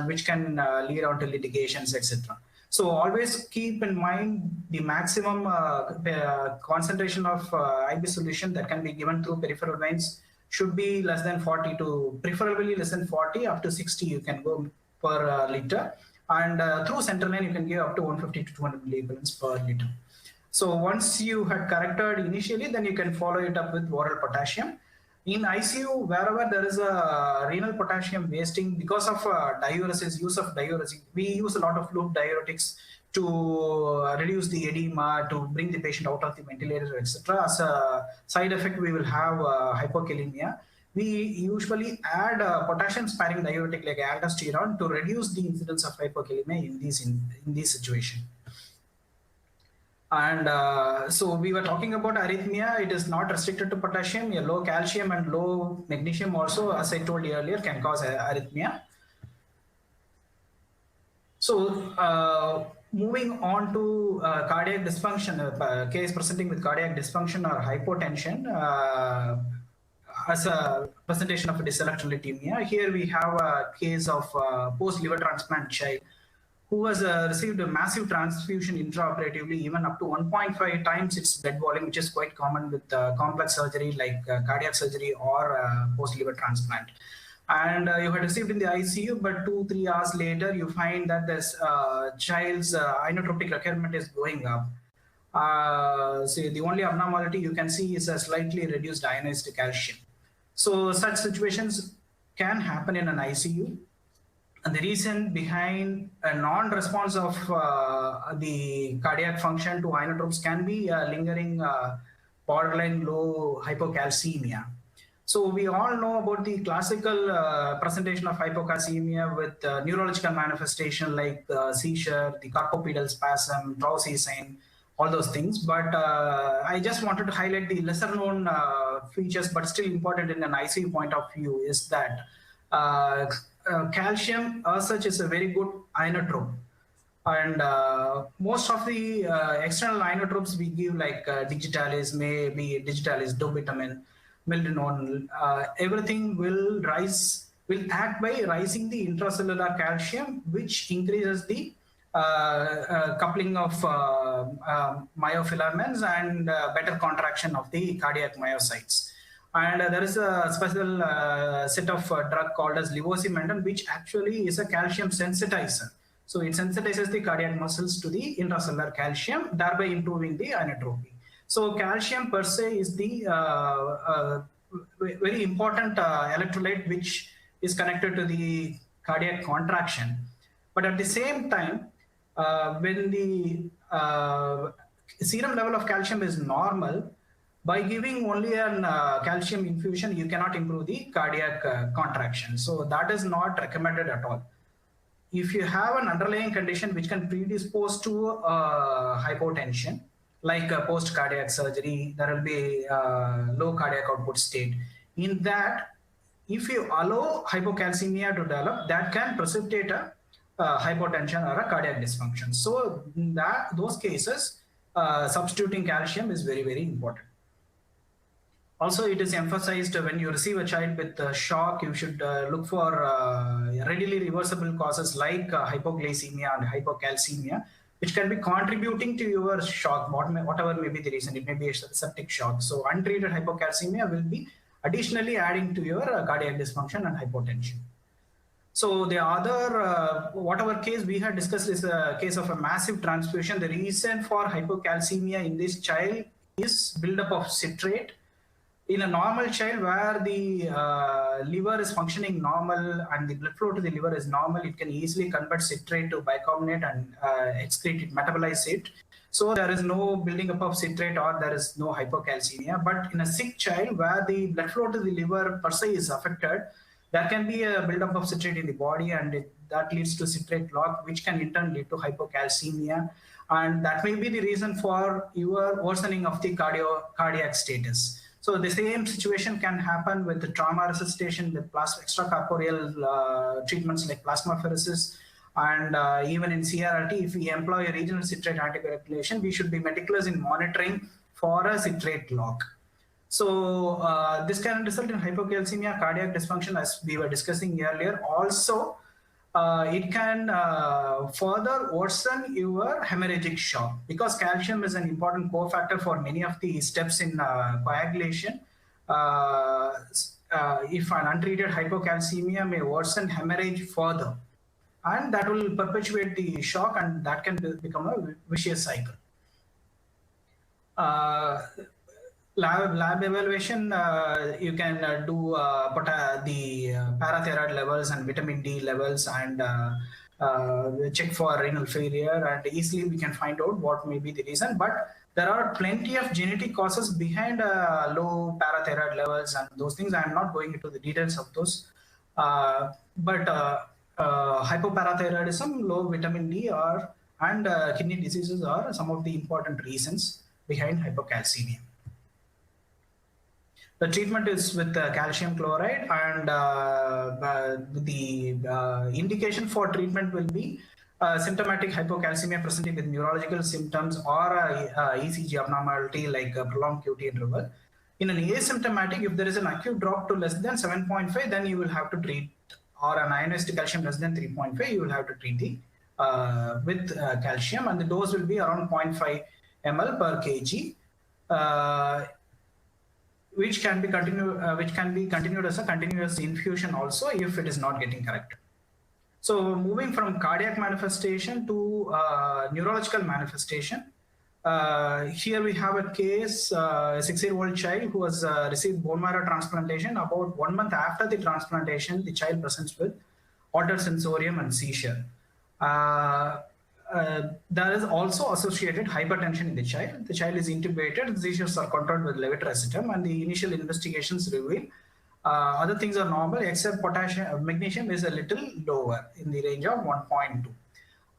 C: which can lead on to litigations, etc. So always keep in mind the maximum concentration of IB solution that can be given through peripheral veins should be less than 40 to preferably less than 40, up to 60 you can go per liter. And through central line, you can give up to 150 to 200 milliequivalents per liter. So once you had corrected initially, then you can follow it up with oral potassium. In ICU, wherever there is a renal potassium wasting because of diuresis, use of diuresis, we use a lot of loop diuretics to reduce the edema, to bring the patient out of the ventilator, etc. As a side effect, we will have hypokalemia. We usually add potassium-sparing diuretic like aldosterone to reduce the incidence of hypokalemia in this situation. And so we were talking about arrhythmia. It is not restricted to potassium. A low calcium and low magnesium also, as I told you earlier, can cause arrhythmia. So moving on to cardiac dysfunction, a case presenting with cardiac dysfunction or hypotension. As a presentation of dyselectrolytemia, here we have a case of post-liver transplant child who has received a massive transfusion intraoperatively, even up to 1.5 times its blood volume, which is quite common with complex surgery like cardiac surgery or post-liver transplant. And you had received in the ICU, but 2-3 hours later, you find that this child's inotropic requirement is going up. So the only abnormality you can see is a slightly reduced ionized calcium. So such situations can happen in an ICU. And the reason behind a non-response of the cardiac function to inotropes can be lingering borderline low hypocalcemia. So we all know about the classical presentation of hypocalcemia with neurological manifestation like seizure, the carpopedal spasm, drowsy sign, all those things. But I just wanted to highlight the lesser known features, but still important in an ICU point of view, is that calcium as such is a very good inotrope. And most of the external inotropes we give, like digitalis, maybe digitalis, dobitamin, milrinone, everything will act by rising the intracellular calcium, which increases the coupling of myofilaments and better contraction of the cardiac myocytes. And there is a special set of drug called as levosimendan, which actually is a calcium sensitizer. So it sensitizes the cardiac muscles to the intracellular calcium, thereby improving the inotropy. So calcium per se is the very important electrolyte which is connected to the cardiac contraction. But at the same time, when the serum level of calcium is normal, by giving only an calcium infusion, you cannot improve the cardiac contraction. So that is not recommended at all. If you have an underlying condition which can predispose to hypotension, like post-cardiac surgery, there will be low cardiac output state. In that, if you allow hypocalcemia to develop, that can precipitate a hypotension or a cardiac dysfunction. So in those cases, substituting calcium is very, very important. Also, it is emphasized when you receive a child with shock, you should look for readily reversible causes like hypoglycemia and hypocalcemia, which can be contributing to your shock, whatever may be the reason. It may be a septic shock. So untreated hypocalcemia will be additionally adding to your cardiac dysfunction and hypotension. So the other, whatever case we had discussed is a case of a massive transfusion. The reason for hypocalcemia in this child is buildup of citrate. In a normal child where the liver is functioning normal and the blood flow to the liver is normal, it can easily convert citrate to bicarbonate and excrete it, metabolize it. So there is no building up of citrate or there is no hypocalcemia. But in a sick child where the blood flow to the liver per se is affected, there can be a buildup of citrate in the body, and that leads to citrate lock, which can in turn lead to hypocalcemia. And that may be the reason for your worsening of the cardiac status. So the same situation can happen with the trauma resuscitation with extracorporeal treatments like plasmapheresis, and even in CRRT, if we employ a regional citrate anticoagulation, we should be meticulous in monitoring for a citrate lock. So this can result in hypocalcemia, cardiac dysfunction, as we were discussing earlier. Also, it can further worsen your hemorrhagic shock, because calcium is an important cofactor for many of the steps in coagulation. If an untreated hypocalcemia may worsen hemorrhage further, and that will perpetuate the shock, and that can become a vicious cycle. Lab evaluation, you can do the parathyroid levels and vitamin D levels, and check for renal failure, and easily we can find out what may be the reason. But there are plenty of genetic causes behind low parathyroid levels and those things. I am not going into the details of those. But hypoparathyroidism, low vitamin D, and kidney diseases are some of the important reasons behind hypocalcemia. The treatment is with calcium chloride, and the indication for treatment will be symptomatic hypocalcemia presenting with neurological symptoms or ECG abnormality like prolonged QT interval. In an asymptomatic, if there is an acute drop to less than 7.5, then you will have to treat, or an ionized calcium less than 3.5, you will have to treat the with calcium, and the dose will be around 0.5 ml per kg, which can be continued as a continuous infusion also if it is not getting corrected. So moving from cardiac manifestation to neurological manifestation, here we have a case, a 6-year-old child who has received bone marrow transplantation. About 1 month after the transplantation, the child presents with altered sensorium and seizure. There is also associated hypertension in the child. The child is intubated, the seizures are controlled with levetiracetam, and the initial investigations reveal other things are normal except magnesium is a little lower in the range of 1.2.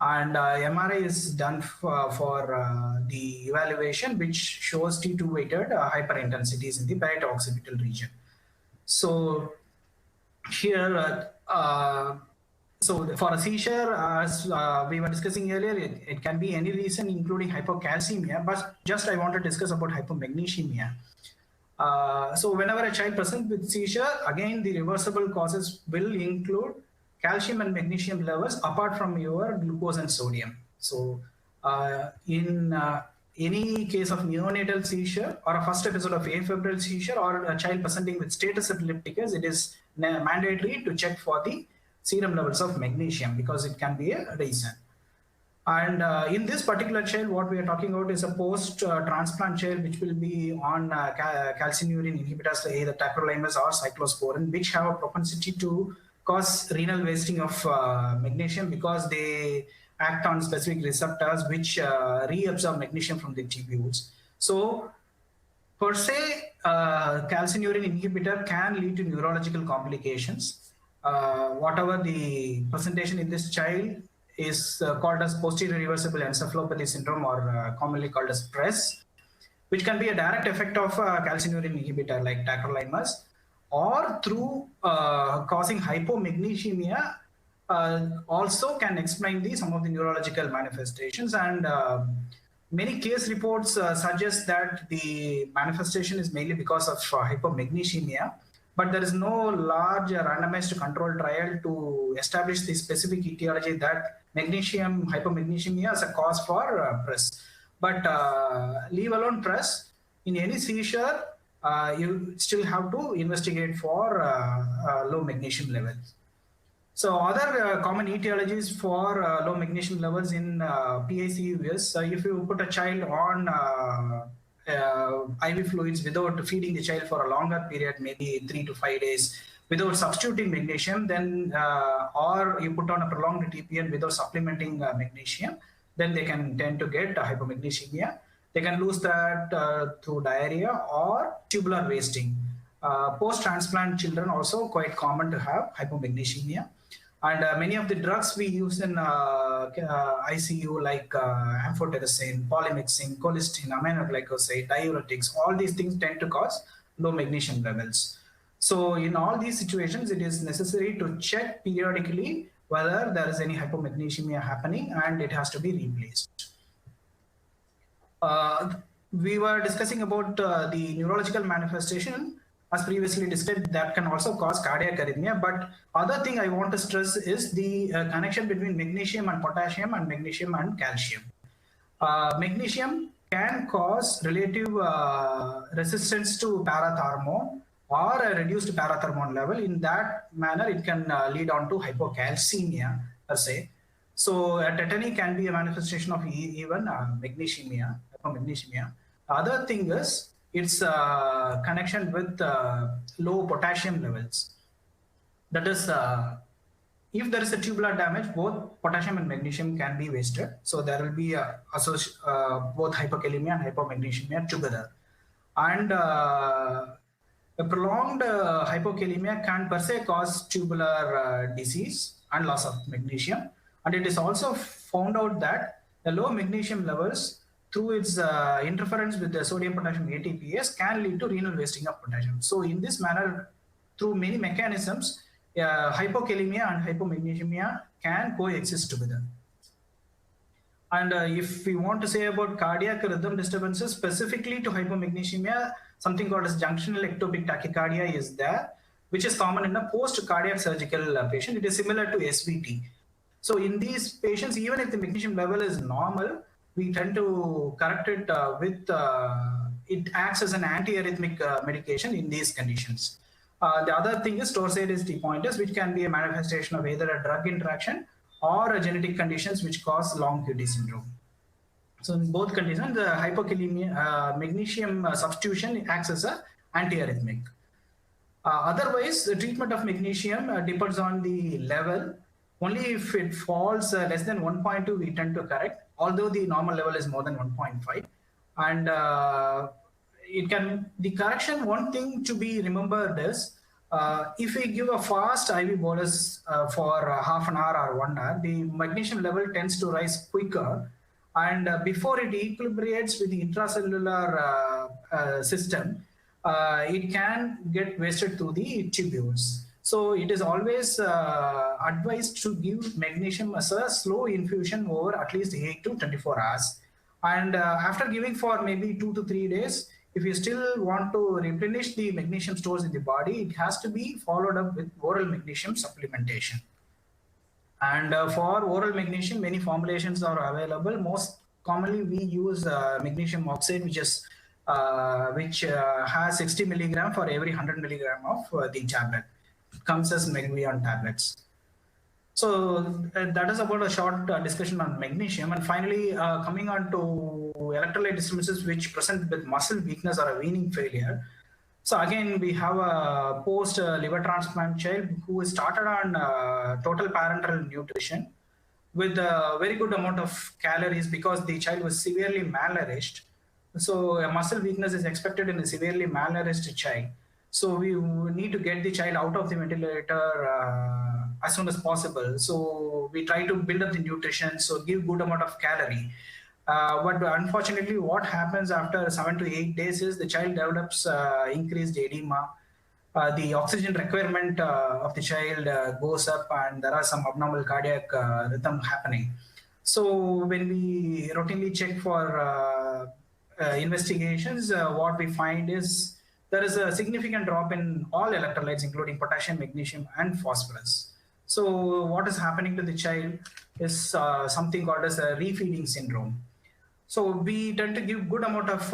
C: And MRI is done for the evaluation, which shows T2 weighted hyperintensities in the parieto-occipital region. So here, so for a seizure, as we were discussing earlier, it can be any reason, including hypokalemia, but just I want to discuss about hypomagnesemia. So whenever a child presents with seizure, again, the reversible causes will include calcium and magnesium levels apart from your glucose and sodium. So in any case of neonatal seizure or a first episode of afebrile seizure or a child presenting with status epilepticus, it is mandatory to check for the serum levels of magnesium because it can be a reason. And in this particular child, what we are talking about is a post-transplant child which will be on calcineurin inhibitors, either tacrolimus or cyclosporin, which have a propensity to cause renal wasting of magnesium because they act on specific receptors which reabsorb magnesium from the tubules. So per se, calcineurin inhibitor can lead to neurological complications. Whatever the presentation in this child is called as posterior reversible encephalopathy syndrome, or commonly called as PRES, which can be a direct effect of calcineurin inhibitor like tacrolimus, or through causing hypomagnesemia, also can explain some of the neurological manifestations. And many case reports suggest that the manifestation is mainly because of hypomagnesemia, but there is no large randomized control trial to establish the specific etiology that hypomagnesemia is a cause for PRES. But leave alone PRES, in any seizure, you still have to investigate for low magnesium levels. So other common etiologies for low magnesium levels in PICU is if you put a child on IV fluids without feeding the child for a longer period, maybe 3 to 5 days, without substituting magnesium, then or you put on a prolonged TPN without supplementing magnesium, then they can tend to get hypomagnesemia. They can lose that through diarrhea or tubular wasting. Post-transplant children also quite common to have hypomagnesemia. And many of the drugs we use in ICU like amphotericin, polymyxin, colistin, aminoglycoside, diuretics, all these things tend to cause low magnesium levels. So in all these situations, it is necessary to check periodically whether there is any hypomagnesemia happening and it has to be replaced. We were discussing about the neurological manifestation. As previously discussed, that can also cause cardiac arrhythmia. But other thing I want to stress is the connection between magnesium and potassium and magnesium and calcium. Magnesium can cause relative resistance to parathormone or a reduced parathormone level. In that manner, it can lead on to hypokalemia per se. So tetany can be a manifestation of even hypomagnesemia. The other thing is its connection with low potassium levels. That is, if there is a tubular damage, both potassium and magnesium can be wasted. So there will be both hyperkalemia and hypomagnesemia together. And a prolonged hypokalemia can per se cause tubular disease and loss of magnesium. And it is also found out that the low magnesium levels through its interference with the sodium-potassium ATPase can lead to renal wasting of potassium. So in this manner, through many mechanisms, hypokalemia and hypomagnesemia can coexist together. And if we want to say about cardiac rhythm disturbances specifically to hypomagnesemia, something called as junctional ectopic tachycardia is there, which is common in a post-cardiac surgical patient. It is similar to SVT. So in these patients, even if the magnesium level is normal, we tend to correct it it acts as an antiarrhythmic medication in these conditions. The other thing is torsionis pointers, which can be a manifestation of either a drug interaction or a genetic conditions which cause long QT syndrome. So in both conditions, the hypokalemia, magnesium substitution acts as an antiarrhythmic. Otherwise, the treatment of magnesium depends on the level. Only if it falls less than 1.2, we tend to correct, although the normal level is more than 1.5. And the correction, one thing to be remembered is, if we give a fast IV bolus for half an hour or 1 hour, the magnesium level tends to rise quicker. And before it equilibrates with the intracellular system, it can get wasted through the tubules. So it is always advised to give magnesium as a slow infusion over at least 8 to 24 hours. And after giving for maybe 2 to 3 days, if you still want to replenish the magnesium stores in the body, it has to be followed up with oral magnesium supplementation. And for oral magnesium, many formulations are available. Most commonly, we use magnesium oxide, which has 60 milligram for every 100 milligram of the tablet. It comes as Magnesium tablets. So that is about a short discussion on magnesium. And finally, coming on to electrolyte disturbances which present with muscle weakness or a weaning failure. So again, we have a post liver transplant child who started on total parenteral nutrition with a very good amount of calories because the child was severely malnourished. So a muscle weakness is expected in a severely malnourished child. So we need to get the child out of the ventilator as soon as possible. So we try to build up the nutrition, so give good amount of calorie. But unfortunately, what happens after 7 to 8 days is the child develops increased edema. The oxygen requirement of the child goes up, and there are some abnormal cardiac rhythm happening. So when we routinely check for investigations, what we find is there is a significant drop in all electrolytes, including potassium, magnesium, and phosphorus. So what is happening to the child is something called as a refeeding syndrome. So we tend to give good amount of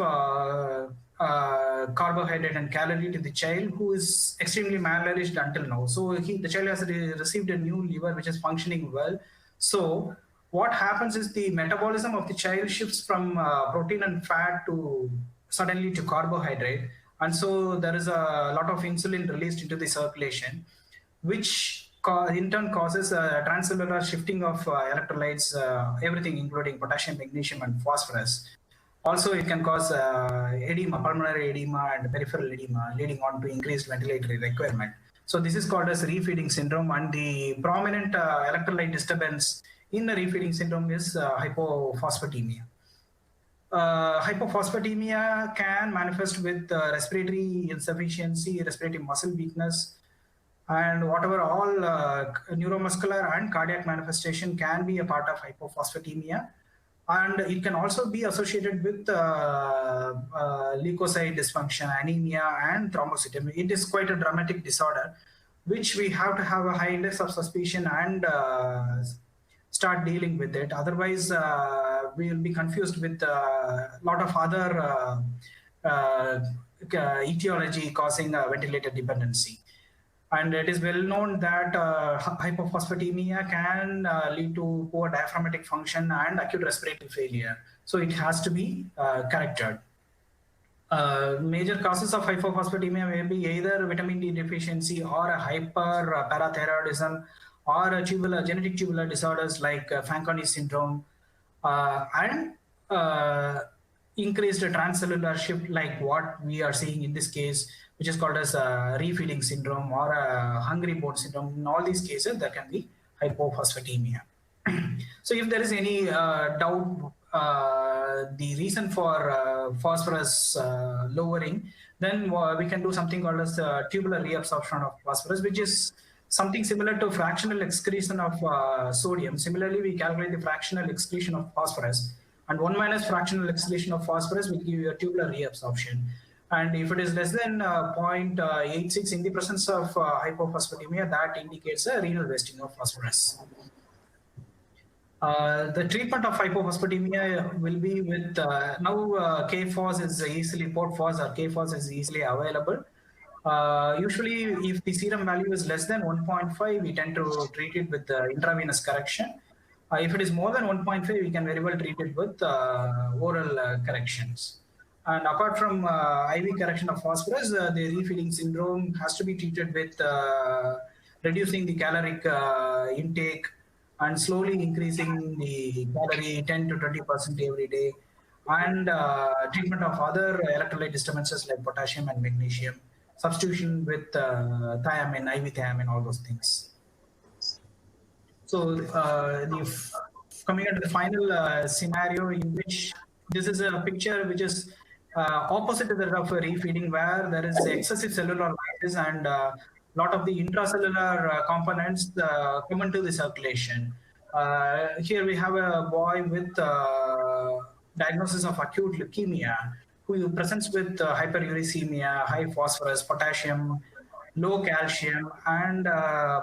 C: carbohydrate and calorie to the child who is extremely malnourished until now. So the child has received a new liver which is functioning well. So what happens is the metabolism of the child shifts from protein and fat to suddenly to carbohydrate. And so there is a lot of insulin released into the circulation, which in turn causes transcellular shifting of electrolytes, everything including potassium, magnesium, and phosphorus. Also, it can cause edema, pulmonary edema and peripheral edema, leading on to increased ventilatory requirement. So this is called as refeeding syndrome, and the prominent electrolyte disturbance in the refeeding syndrome is hypophosphatemia. Hypophosphatemia can manifest with respiratory insufficiency, respiratory muscle weakness, and whatever all neuromuscular and cardiac manifestation can be a part of hypophosphatemia. And it can also be associated with leukocyte dysfunction, anemia, and thrombocytopenia. It is quite a dramatic disorder, which we have to have a high index of suspicion and start dealing with it. Otherwise, we will be confused with a lot of other etiology causing ventilator dependency. And it is well known that hypophosphatemia can lead to poor diaphragmatic function and acute respiratory failure. So it has to be corrected. Major causes of hypophosphatemia may be either vitamin D deficiency or a hyperparathyroidism or a genetic tubular disorders like Fanconi syndrome and increased transcellular shift like what we are seeing in this case, which is called as refeeding syndrome or hungry bone syndrome. In all these cases, there can be hypophosphatemia. So if there is any doubt, the reason for phosphorus lowering, then we can do something called as tubular reabsorption of phosphorus, which is something similar to fractional excretion of sodium. Similarly, we calculate the fractional excretion of phosphorus, and 1 minus fractional excretion of phosphorus will give you a tubular reabsorption. And if it is less than 0.86 in the presence of hypophosphatemia, that indicates a renal wasting of phosphorus. The treatment of hypophosphatemia will be with now K-phos is easily, port-phos or K-phos is easily available. Usually, if the serum value is less than 1.5, we tend to treat it with intravenous correction. If it is more than 1.5, we can very well treat it with oral corrections. And apart from IV correction of phosphorus, the refeeding syndrome has to be treated with reducing the caloric intake and slowly increasing the calorie 10 to 20% every day, and treatment of other electrolyte disturbances like potassium and magnesium, substitution with thiamine, IV thiamine, all those things. So coming into the final scenario, in which this is a picture which is opposite to that of refeeding, where there is excessive cellular lysis and lot of the intracellular components come into the circulation. Here we have a boy with diagnosis of acute leukemia who presents with hyperuricemia, high phosphorus, potassium, low calcium, and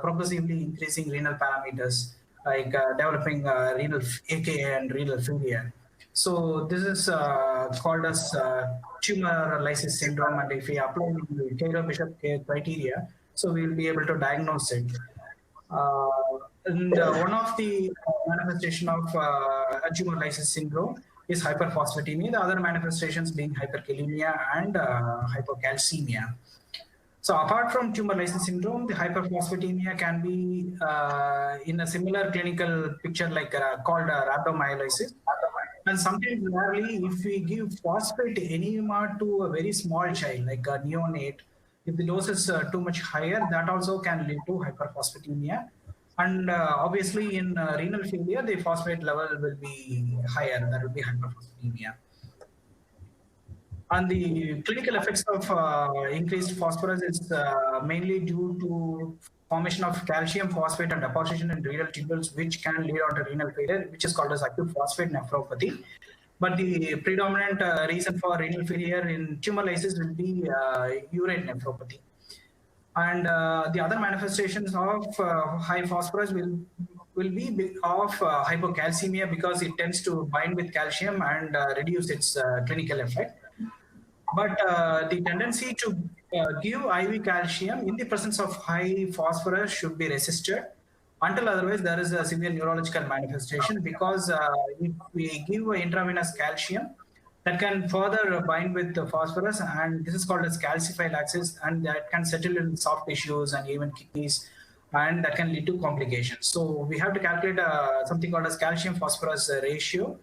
C: progressively increasing renal parameters like developing renal AKA and renal failure. So this is called as tumor lysis syndrome, and if we apply the Taylor-Bishop criteria, so we will be able to diagnose it. And one of the manifestation of tumor lysis syndrome is hyperphosphatemia. The other manifestations being hyperkalemia and hypocalcemia. So apart from tumor lysis syndrome, the hyperphosphatemia can be in a similar clinical picture like called rhabdomyolysis. And sometimes rarely, if we give phosphate enema to a very small child, like a neonate, if the dose is too much higher, that also can lead to hyperphosphatemia. And obviously in renal failure, the phosphate level will be higher, that will be hyperphosphatemia. And the clinical effects of increased phosphorus is mainly due to formation of calcium phosphate and deposition in renal tubules, which can lead on to renal failure, which is called as acute phosphate nephropathy. But the predominant reason for renal failure in tumor lysis will be urine nephropathy. And the other manifestations of high phosphorus will be of hypocalcemia, because it tends to bind with calcium and reduce its clinical effect. But the tendency to give IV calcium in the presence of high phosphorus should be resisted, until otherwise there is a severe neurological manifestation, because if we give intravenous calcium, that can further bind with the phosphorus, and this is called as calciphylaxis, and that can settle in soft tissues and even kidneys, and that can lead to complications. So we have to calculate something called as calcium phosphorus ratio,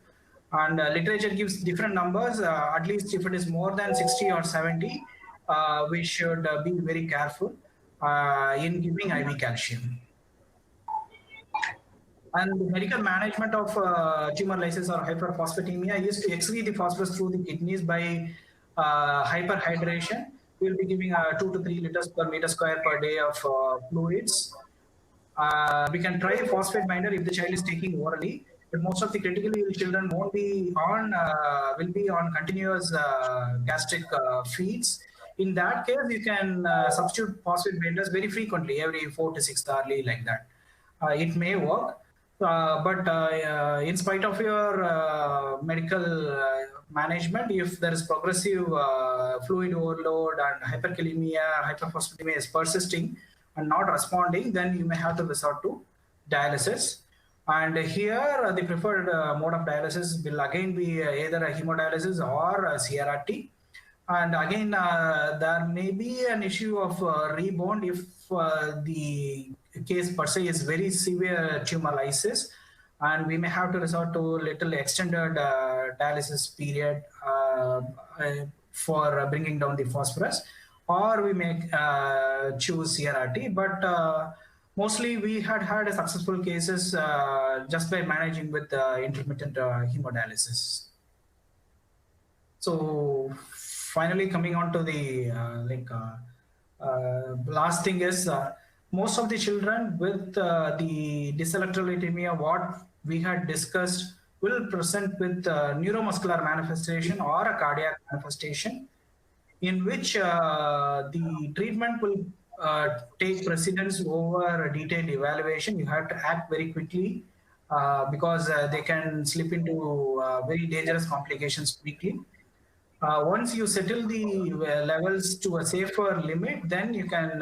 C: and literature gives different numbers. At least if it is more than 60 or 70, we should be very careful in giving IV calcium. And the medical management of tumor lysis or hyperphosphatemia is to excrete the phosphorus through the kidneys by hyperhydration. We will be giving 2 to 3 liters per meter square per day of fluids. We can try a phosphate binder if the child is taking orally, but most of the critically ill children won't be on, will be on continuous gastric feeds. In that case, you can substitute phosphate binders very frequently, every 4 to 6 hourly, like that. It may work. But in spite of your medical management, if there is progressive fluid overload and hyperkalemia, hyperphosphatemia is persisting and not responding, then you may have to resort to dialysis. And here, the preferred mode of dialysis will again be either a hemodialysis or a CRRT. And again, there may be an issue of rebound if the case per se is very severe tumor lysis, and we may have to resort to little extended dialysis period for bringing down the phosphorus, or we may choose CRRT. But mostly we had successful cases just by managing with intermittent hemodialysis. So finally, coming on to the last thing is, most of the children with the dyselectrolytemia, what we had discussed, will present with neuromuscular manifestation or a cardiac manifestation, in which the treatment will take precedence over a detailed evaluation. You have to act very quickly because they can slip into very dangerous complications quickly. Once you settle the levels to a safer limit, then you can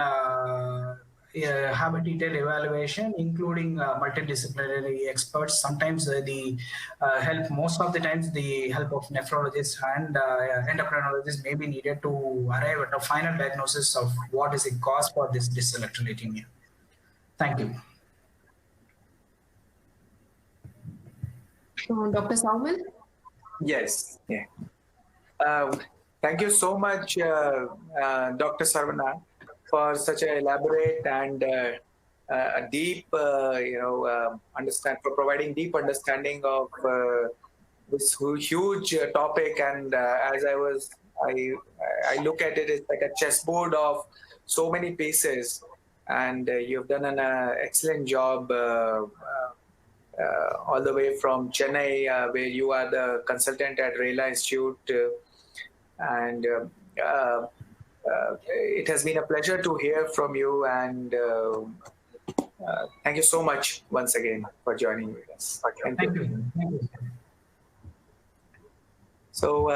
C: have a detailed evaluation, including multidisciplinary experts. Sometimes the help, most of the times, the help of nephrologists and endocrinologists may be needed to arrive at a final diagnosis of what is the cause for this dyselectrolytemia. Thank you.
A: Dr. Saumil?
B: Yes. Yeah. Thank you so much, Dr. Saravana, for such an elaborate and a deep, for providing deep understanding of this huge topic. And as I look at it, it's like a chessboard of so many pieces, and you've done an excellent job. All the way from Chennai, where you are the consultant at Renal Institute, and it has been a pleasure to hear from you, and thank you so much once again for joining with us.
C: Thank you. Thank you.
B: So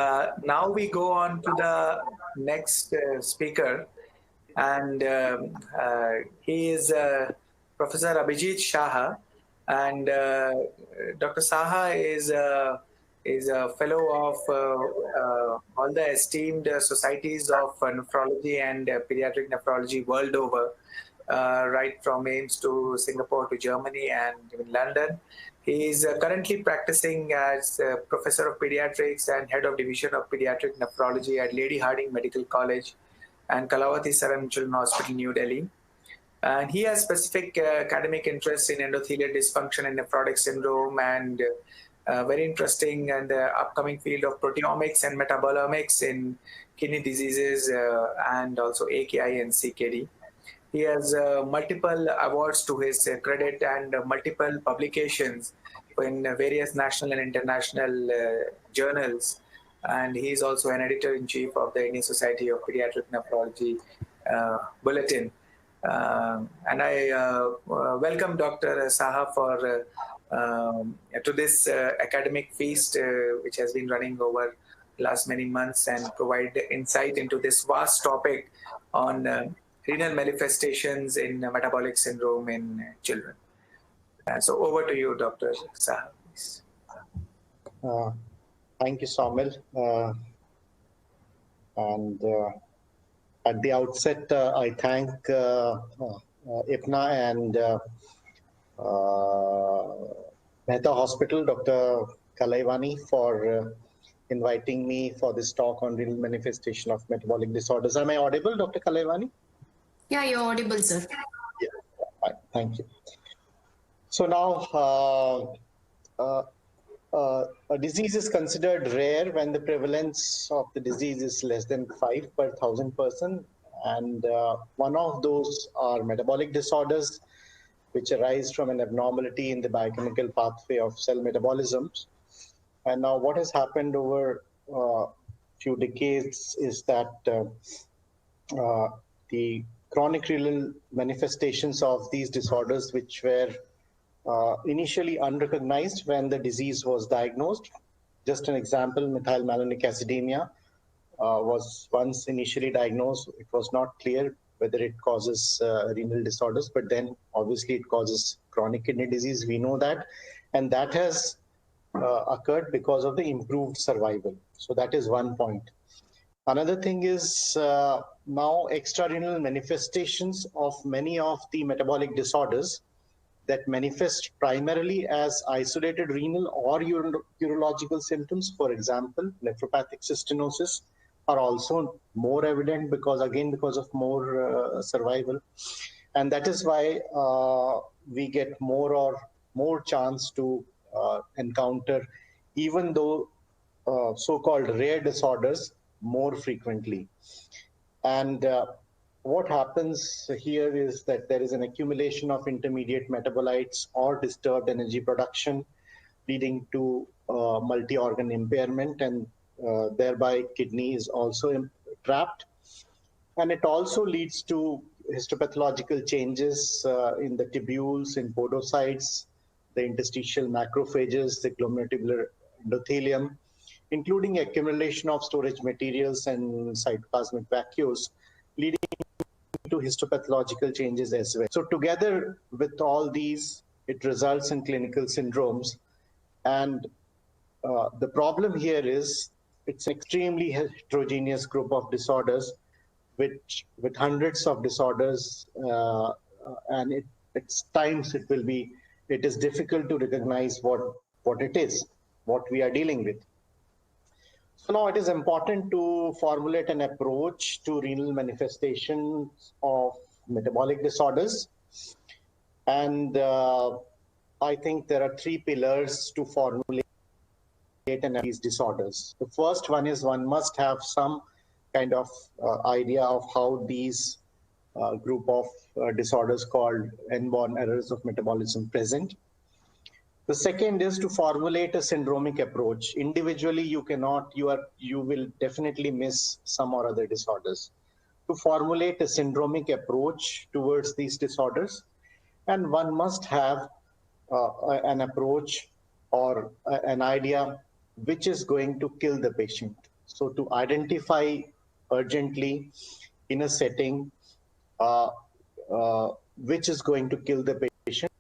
B: now we go on to the next speaker, and he is Professor Abhijeet Saha. And Dr. Saha is a fellow of all the esteemed societies of nephrology and pediatric nephrology world over, right from AIMS to Singapore to Germany and even London. He is currently practicing as Professor of Pediatrics and Head of Division of Pediatric Nephrology at Lady Hardinge Medical College and Kalavati Saran Children's Hospital, New Delhi. And he has specific academic interest in endothelial dysfunction and nephrotic syndrome, and very interesting in the upcoming field of proteomics and metabolomics in kidney diseases and also AKI and CKD. He has multiple awards to his credit and multiple publications in various national and international journals. And he is also an editor-in-chief of the Indian Society of Pediatric Nephrology Bulletin. And I welcome Dr. Saha for to this academic feast, which has been running over last many months, and provide insight into this vast topic on renal manifestations in metabolic syndrome in children. So over to you, Dr. Saha, please.
D: Thank you, Saumil. At the outset, I thank IPNA and Mehta Hospital, Dr. Kalaivani, for inviting me for this talk on renal manifestation of metabolic disorders. Am I audible, Dr. Kalaivani?
A: Yeah, you're audible, sir.
D: Yeah, fine. Thank you. So now, a disease is considered rare when the prevalence of the disease is less than 5 per 1,000 person. And one of those are metabolic disorders, which arise from an abnormality in the biochemical pathway of cell metabolisms. And now what has happened over a few decades is that the chronic renal manifestations of these disorders, which were initially unrecognized when the disease was diagnosed. Just an example, methylmalonic acidemia was once initially diagnosed. It was not clear whether it causes renal disorders, but then obviously it causes chronic kidney disease. We know that. And that has occurred because of the improved survival. So that is one point. Another thing is now extrarenal manifestations of many of the metabolic disorders that manifest primarily as isolated renal or urological symptoms, for example, nephropathic cystinosis, are also more evident because of more survival. And that is why we get more chance to encounter, even though so-called rare disorders, more frequently. And what happens here is that there is an accumulation of intermediate metabolites or disturbed energy production, leading to multi-organ impairment, and thereby kidney is also trapped. And it also leads to histopathological changes in the tubules, in podocytes, the interstitial macrophages, the glomerular endothelium, including accumulation of storage materials and cytoplasmic vacuoles, leading to histopathological changes as well. So together with all these, it results in clinical syndromes. And the problem here is it's an extremely heterogeneous group of disorders with hundreds of disorders, and at times it is difficult to recognize what it is, what we are dealing with. So now it is important to formulate an approach to renal manifestations of metabolic disorders. And I think there are three pillars to formulate these disorders. The first one is one must have some kind of idea of how these group of disorders called inborn errors of metabolism present. The second is to formulate a syndromic approach. Individually, you will definitely miss some or other disorders. To formulate a syndromic approach towards these disorders, and one must have an approach or an idea which is going to kill the patient. So to identify urgently in a setting which is going to kill the patient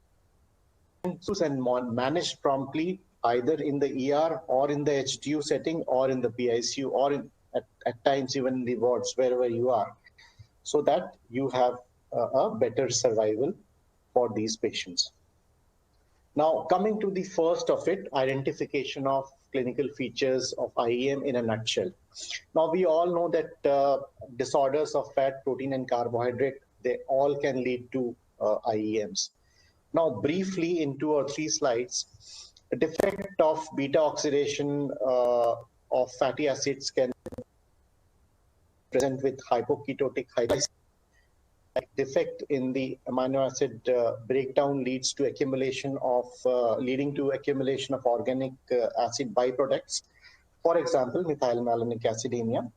D: and managed promptly either in the ER or in the HDU setting or in the PICU or at times even in the wards, wherever you are, so that you have a better survival for these patients. Now, coming to the first of it, identification of clinical features of IEM in a nutshell. Now, we all know that disorders of fat, protein, and carbohydrate, they all can lead to IEMs. Now, briefly in 2 or 3 slides, the defect of beta oxidation of fatty acids can present with hypoketotic hyperglycemia. Defect in the amino acid breakdown leads to accumulation of organic acid byproducts. For example, methylmalonic acidemia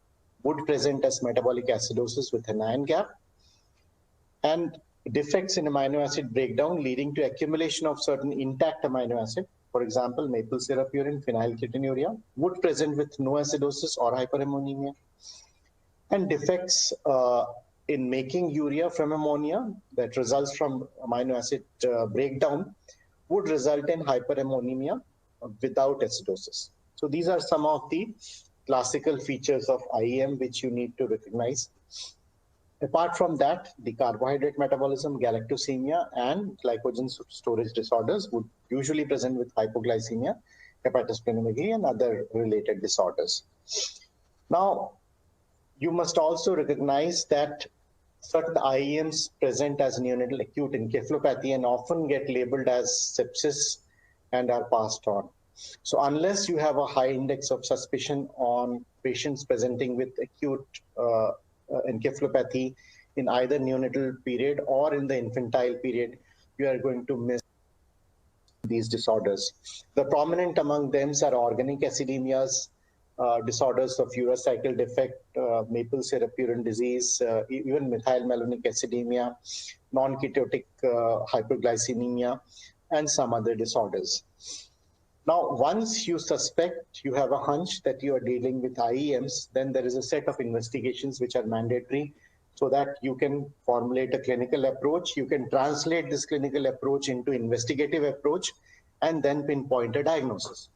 D: would present as metabolic acidosis with an ion gap, and defects in amino acid breakdown leading to accumulation of certain intact amino acid, for example, maple syrup urine, phenylketonuria, would present with no acidosis or hyperammonemia. And defects in making urea from ammonia that results from amino acid breakdown would result in hyperammonemia without acidosis. So these are some of the classical features of IEM which you need to recognize. Apart from that, the carbohydrate metabolism, galactosemia, and glycogen storage disorders would usually present with hypoglycemia, hepatosplenomegaly, and other related disorders. Now, you must also recognize that certain IEMs present as neonatal acute encephalopathy and often get labeled as sepsis and are passed on. So unless you have a high index of suspicion on patients presenting with acute encephalopathy in either neonatal period or in the infantile period, you are going to miss these disorders. The prominent among them are organic acidemias, disorders of urocycle defect, maple syrup urine disease, even methylmalonic acidemia, non-ketotic hyperglycemia, and some other disorders. Now, once you suspect, you have a hunch that you are dealing with IEMs, then there is a set of investigations which are mandatory so that you can formulate a clinical approach. You can translate this clinical approach into investigative approach and then pinpoint a diagnosis.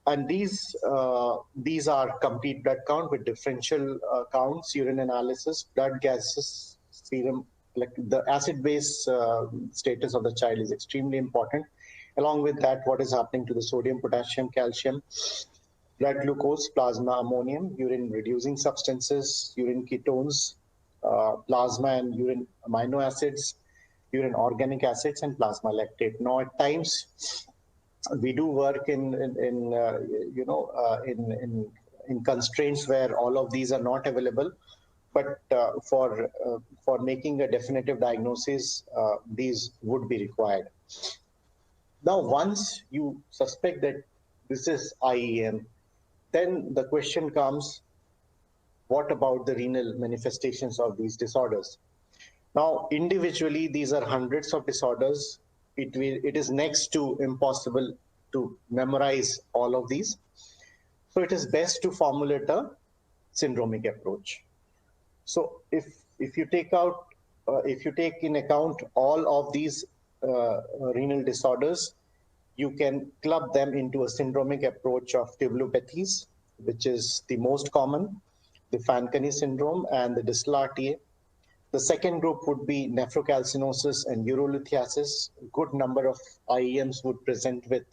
D: And these are complete blood count with differential counts, urine analysis, blood gases, serum, like the acid-base status of the child is extremely important. Along with that, what is happening to the sodium, potassium, calcium, blood glucose, plasma ammonium, urine reducing substances, urine ketones, plasma and urine amino acids, urine organic acids, and plasma lactate. Now, at times, we do work in constraints where all of these are not available, but for making a definitive diagnosis, these would be required. Now, once you suspect that this is IEM, then the question comes, what about the renal manifestations of these disorders? Now, individually, these are hundreds of disorders it is next to impossible to memorize all of these. So it is best to formulate a syndromic approach. So if you take in account all of these renal disorders, you can club them into a syndromic approach of tubulopathies, which is the most common, the Fanconi syndrome and the distal RTA. The second group would be nephrocalcinosis and urolithiasis. A good number of IEMs would present with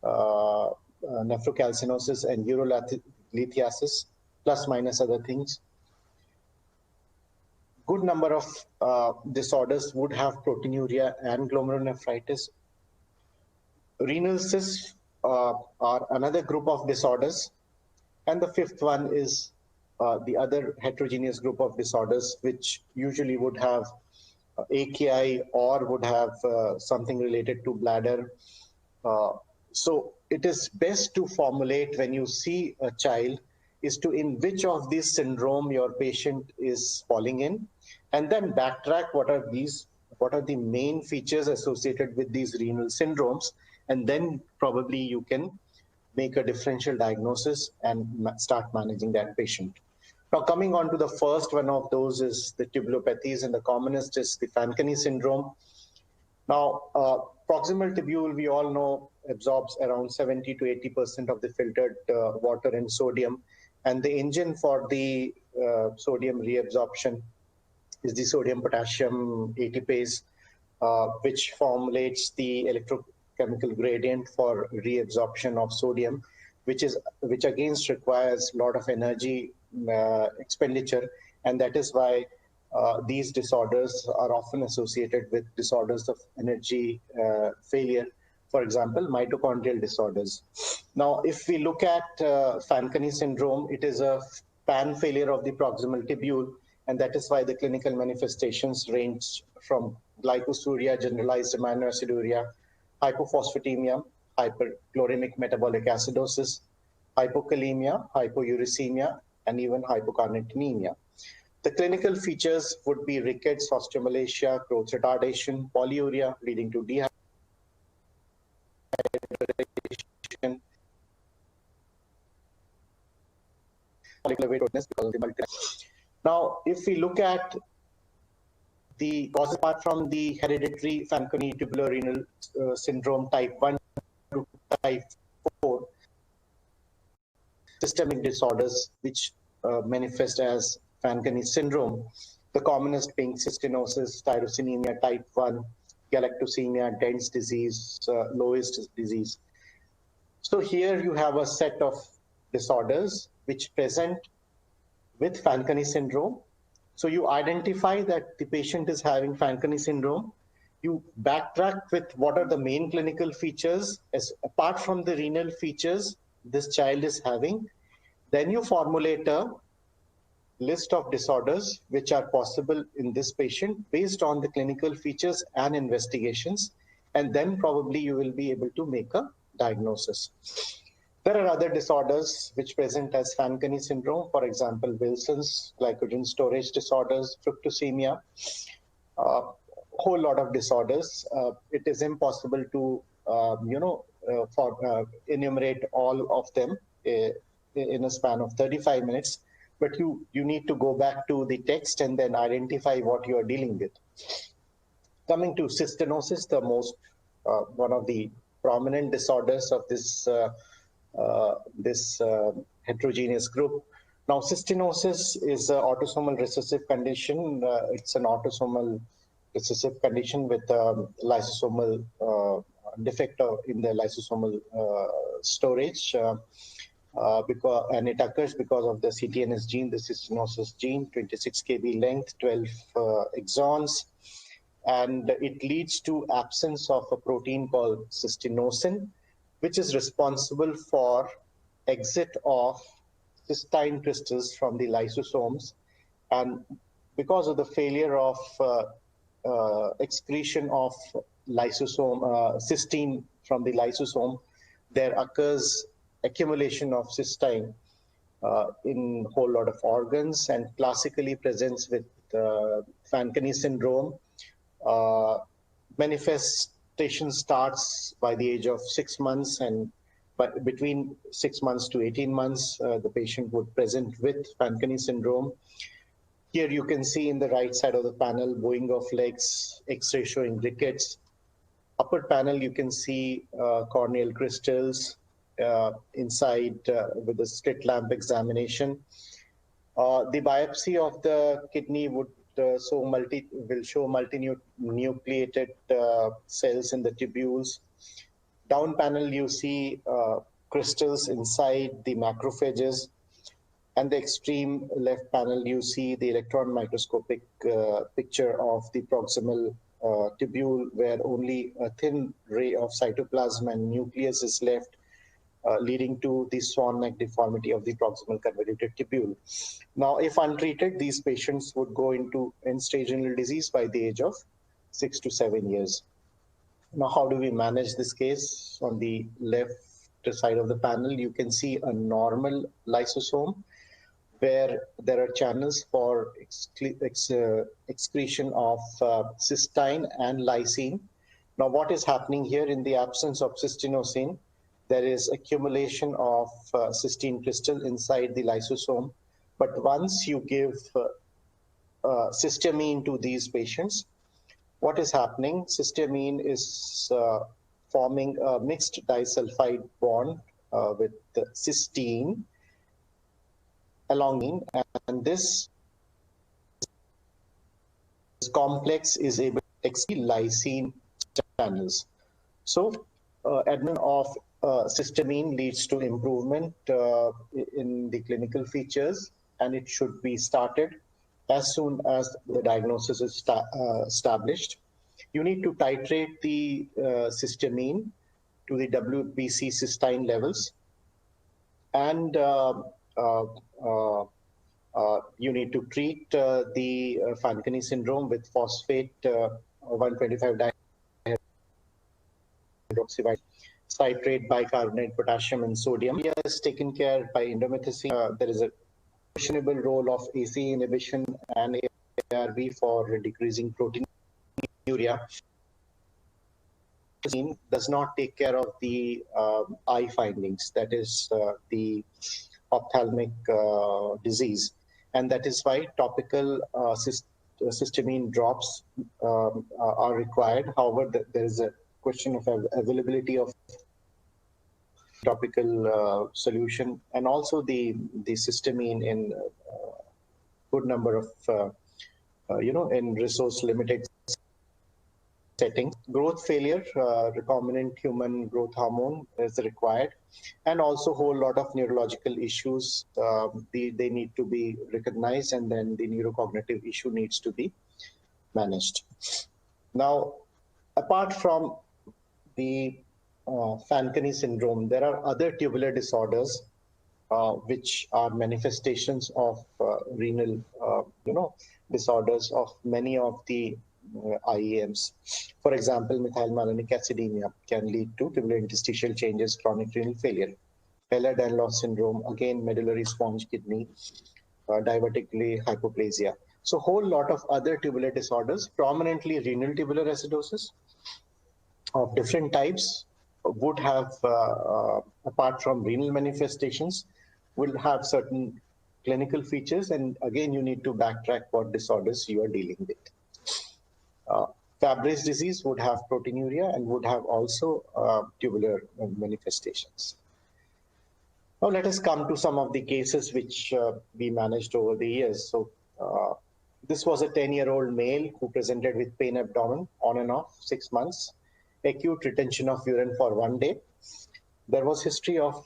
D: nephrocalcinosis and urolithiasis, plus minus other things. Good number of disorders would have proteinuria and glomerulonephritis. Renal cysts are another group of disorders. And the fifth one is the other heterogeneous group of disorders, which usually would have AKI or would have something related to bladder. So it is best to formulate when you see a child is to in which of these syndrome your patient is falling in, and then backtrack what are the main features associated with these renal syndromes, and then probably you can make a differential diagnosis and start managing that patient. Now, coming on to the first one of those is the tubulopathies, and the commonest is the Fanconi syndrome. Now, proximal tubule, we all know, absorbs around 70 to 80% of the filtered water and sodium. And the engine for the sodium reabsorption is the sodium-potassium ATPase, which formulates the electrochemical gradient for reabsorption of sodium, which again requires a lot of energy expenditure, and that is why these disorders are often associated with disorders of energy failure, for example, mitochondrial disorders. Now, if we look at Fanconi syndrome, it is a pan failure of the proximal tubule, and that is why the clinical manifestations range from glycosuria, generalized aminoaciduria, hypophosphatemia, hyperchloremic metabolic acidosis, hypokalemia, hypouricemia, and even hypocarnitnemia. The clinical features would be rickets, osteomalacia, growth retardation, polyuria leading to dehydration. Now, if we look at the causes apart from the hereditary Fanconi tubular renal syndrome type 1 to type 4, systemic disorders which manifest as Fanconi syndrome, the commonest being cystinosis, tyrosinemia type 1, galactosemia, Dent's disease, Loeys disease. So here you have a set of disorders which present with Fanconi syndrome. So you identify that the patient is having Fanconi syndrome. You backtrack with what are the main clinical features as apart from the renal features this child is having. Then you formulate a list of disorders which are possible in this patient based on the clinical features and investigations, and then probably you will be able to make a diagnosis. There are other disorders which present as Fanconi syndrome, for example, Wilson's, glycogen storage disorders, fructosemia, a whole lot of disorders. It is impossible to, enumerate all of them in a span of 35 minutes, but you need to go back to the text and then identify what you are dealing with. Coming to cystinosis, the most, one of the prominent disorders of this heterogeneous group. Now, cystinosis is an autosomal recessive condition. It's an autosomal recessive condition with lysosomal defect in the lysosomal storage, and it occurs because of the CTNS gene, the cystinosis gene, 26 kb length, 12 exons, and it leads to absence of a protein called cystinosin, which is responsible for exit of cystine crystals from the lysosomes. And because of the failure of excretion of cysteine from the lysosome, there occurs accumulation of cystine in a whole lot of organs, and classically presents with Fanconi syndrome, manifests manifestation starts by the age of 6 months, and between 6 months to 18 months, the patient would present with Fanconi syndrome. Here you can see in the right side of the panel, bowing of legs, X-ray showing rickets. Upper panel, you can see corneal crystals inside with the slit lamp examination. The biopsy of the kidney would will show multinucleated cells in the tubules. Down panel, you see crystals inside the macrophages. And the extreme left panel, you see the electron microscopic picture of the proximal tubule, where only a thin ray of cytoplasm and nucleus is left, leading to the swan neck deformity of the proximal convoluted tubule. Now, if untreated, these patients would go into end-stage renal disease by the age of 6 to 7 years. Now, how do we manage this case? On the left side of the panel, you can see a normal lysosome where there are channels for excretion of cystine and lysine. Now, what is happening here? In the absence of cystinosin, there is accumulation of cystine crystal inside the lysosome. But once you give cysteamine to these patients, what is happening? Cysteamine is forming a mixed disulfide bond with the cysteine along, and this complex is able to excrete lysine channels. So admin of cysteamine leads to improvement in the clinical features, and it should be started as soon as the diagnosis is established. You need to titrate the cysteamine to the WBC cystine levels, and you need to treat the Fanconi syndrome with phosphate 125 dihydroxyvitamin, citrate, bicarbonate, potassium, and sodium. Is taken care by indomethacin. There is a questionable role of ACE inhibition and ARB for decreasing proteinuria. Does not take care of the eye findings, that is the ophthalmic disease, and that is why topical cysteamine drops are required. However, there is a question of availability of topical solution, and also the cysteamine in good number of in resource limited settings. Growth failure, recombinant human growth hormone is required, and also whole lot of neurological issues. They need to be recognized, and then the neurocognitive issue needs to be managed. Now, apart from the Fanconi syndrome, there are other tubular disorders which are manifestations of renal disorders of many of the IEMs. For example, methylmalonic acidemia can lead to tubular interstitial changes, chronic renal failure. Ehlers-Danlos syndrome, again medullary sponge kidney, divertically hypoplasia. So whole lot of other tubular disorders, prominently renal tubular acidosis of different types, would have, apart from renal manifestations, will have certain clinical features, and again you need to backtrack what disorders you are dealing with. Fabry's disease would have proteinuria and would have also tubular manifestations. Now let us come to some of the cases which we managed over the years. So this was a 10-year-old male who presented with pain abdomen on and off 6 months, acute retention of urine for 1 day. There was history of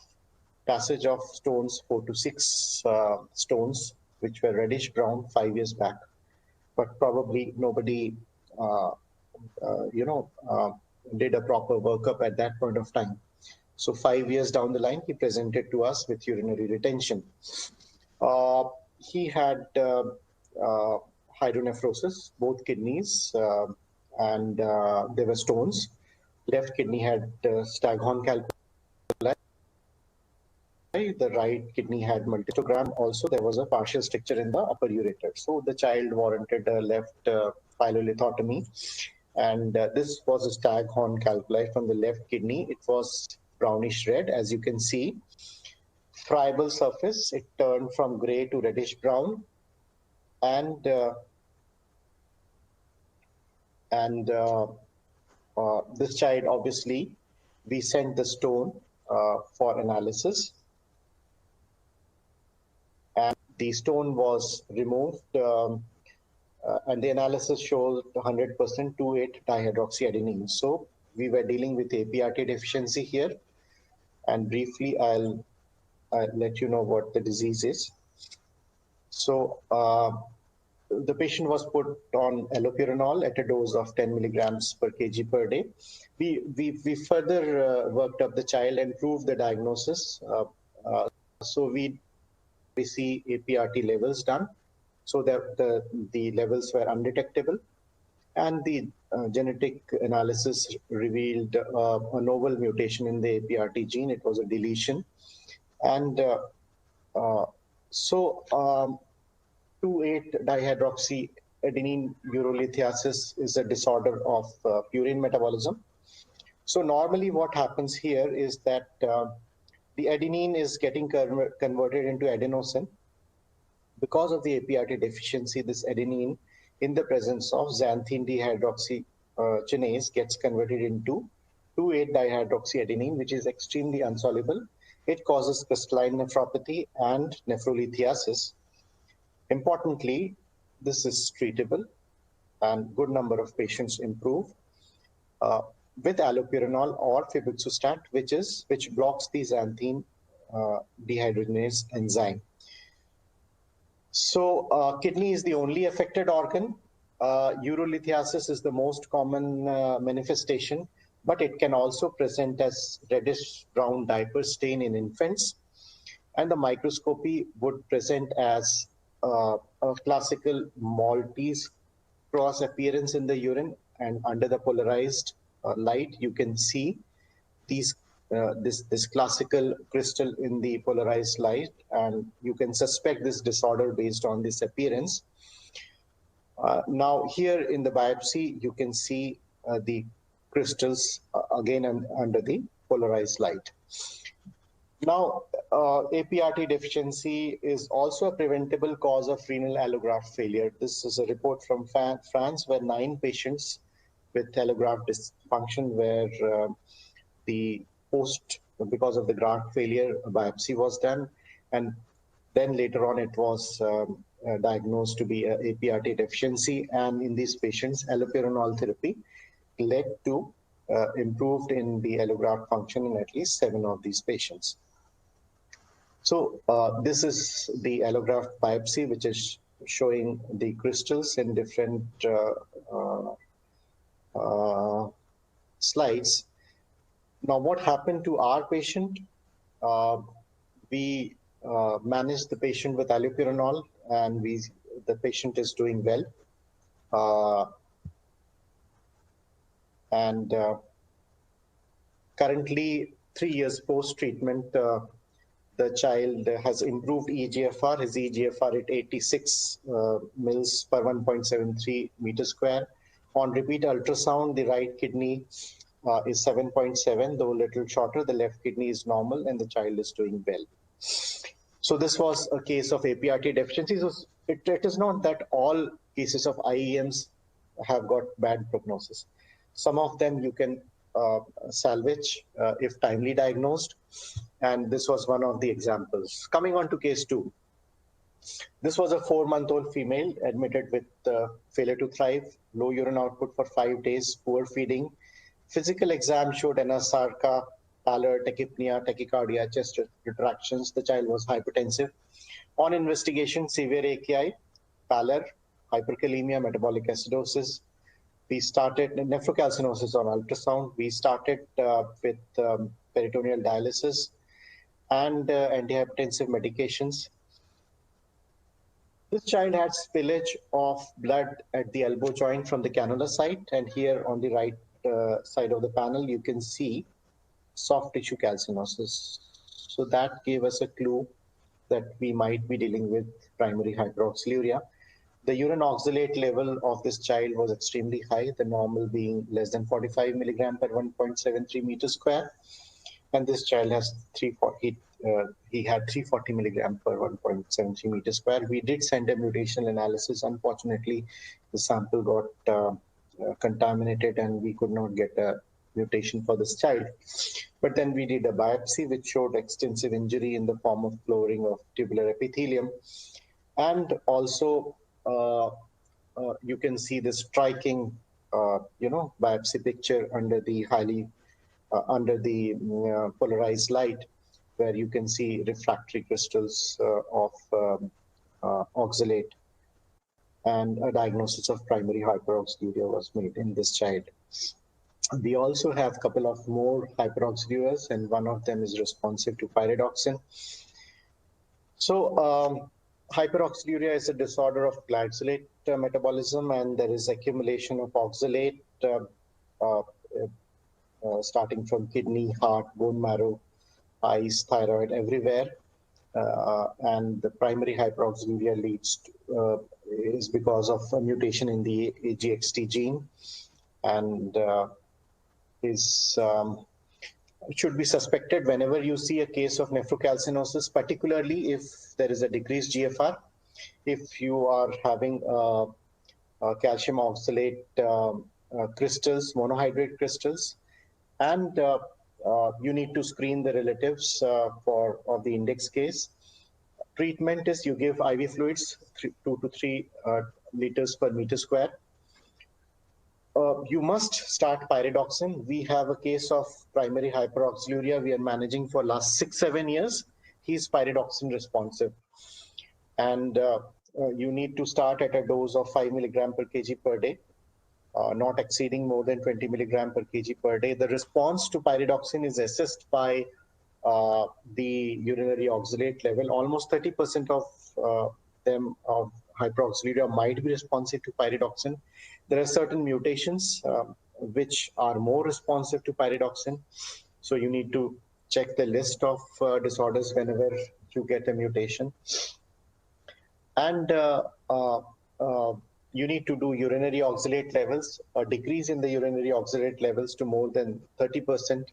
D: passage of stones, 4 to 6 stones, which were reddish brown 5 years back, but probably nobody did a proper workup at that point of time. So 5 years down the line, he presented to us with urinary retention. He had hydronephrosis, both kidneys, and there were stones. Left kidney had staghorn calculi. The right kidney had multistogram. Also, there was a partial stricture in the upper ureter. So the child warranted a left pyelolithotomy. And this was a staghorn calculi from the left kidney. It was brownish red, as you can see. Friable surface, it turned from gray to reddish brown. And this child, obviously, we sent the stone for analysis. And the stone was removed, and the analysis showed 100% 2,8-dihydroxyadenine. So we were dealing with APRT deficiency here. And briefly, I'll let you know what the disease is. So the patient was put on allopurinol at a dose of 10 milligrams per kg per day. We further worked up the child and proved the diagnosis. So we see APRT levels done, so that the levels were undetectable, and the genetic analysis revealed a novel mutation in the APRT gene. It was a deletion, and 2,8-dihydroxyadenine urolithiasis is a disorder of purine metabolism. So normally what happens here is that the adenine is getting converted into adenosine. Because of the APRT deficiency, this adenine, in the presence of xanthine dehydroxygenase, gets converted into 2,8-dihydroxyadenine, which is extremely insoluble. It causes crystalline nephropathy and nephrolithiasis. Importantly, this is treatable, and good number of patients improve with allopurinol or febuxostat, which blocks the xanthine dehydrogenase enzyme. So kidney is the only affected organ. Urolithiasis is the most common manifestation, but it can also present as reddish brown diaper stain in infants. And the microscopy would present as a classical Maltese cross appearance in the urine, and under the polarized light, you can see these this classical crystal in the polarized light, and you can suspect this disorder based on this appearance. Now here in the biopsy, you can see the crystals again under the polarized light. Now, APRT deficiency is also a preventable cause of renal allograft failure. This is a report from France, where 9 patients with allograft dysfunction were because of the graft failure, a biopsy was done, and then later on it was diagnosed to be a APRT deficiency, and in these patients, allopurinol therapy led to improved in the allograft function in at least 7 of these patients. So this is the allograft biopsy, which is showing the crystals in different slides. Now, what happened to our patient? We managed the patient with allopurinol, and the patient is doing well. Currently, 3 years post-treatment, the child has improved EGFR. His EGFR at 86 mils per 1.73 meter square. On repeat ultrasound, the right kidney is 7.7, though a little shorter. The left kidney is normal, and the child is doing well. So this was a case of APRT deficiency. So it is not that all cases of IEMs have got bad prognosis. Some of them you can salvage if timely diagnosed, and this was one of the examples. Coming on to case 2. This was a 4-month-old female admitted with failure to thrive, low urine output for 5 days, poor feeding. Physical exam showed anasarca, pallor, tachypnea, tachycardia, chest retractions. The child was hypertensive. On investigation, severe AKI, pallor, hyperkalemia, metabolic acidosis. We started nephrocalcinosis on ultrasound. We started with peritoneal dialysis and antihypertensive medications. This child had spillage of blood at the elbow joint from the cannula site, and here on the right side of the panel, you can see soft tissue calcinosis. So that gave us a clue that we might be dealing with primary hyperoxaluria. The urine oxalate level of this child was extremely high, the normal being less than 45 milligram per 1.73 meters square. And this child has he had 340 milligram per 1.73 meters square. We did send a mutational analysis. Unfortunately, the sample got contaminated and we could not get a mutation for this child. But then we did a biopsy which showed extensive injury in the form of flooring of tubular epithelium. And also, you can see the striking, biopsy picture under the polarized light, where you can see refractory crystals of oxalate, and a diagnosis of primary hyperoxaluria was made in this child. We also have a couple of more hyperoxalurias, and one of them is responsive to pyridoxine. So hyperoxaluria is a disorder of glycolate metabolism, and there is accumulation of oxalate starting from kidney, heart, bone marrow, eyes, thyroid, everywhere. And the primary hyperoxaluria is because of a mutation in the AGXT gene, and should be suspected whenever you see a case of nephrocalcinosis, particularly if there is a decreased GFR. If you are having calcium oxalate crystals, monohydrate crystals, and you need to screen the relatives of the index case. Treatment is you give IV fluids, 2 to 3 liters per meter square. You must start pyridoxine. We have a case of primary hyperoxaluria we are managing for last 6-7 years. He's pyridoxine responsive. And you need to start at a dose of 5 milligram per kg per day, not exceeding more than 20 milligram per kg per day. The response to pyridoxine is assessed by the urinary oxalate level. Almost 30% of them of hyperoxaluria might be responsive to pyridoxine. There are certain mutations which are more responsive to pyridoxine. So you need to check the list of disorders whenever you get a mutation. And you need to do urinary oxalate levels. A decrease in the urinary oxalate levels to more than 30%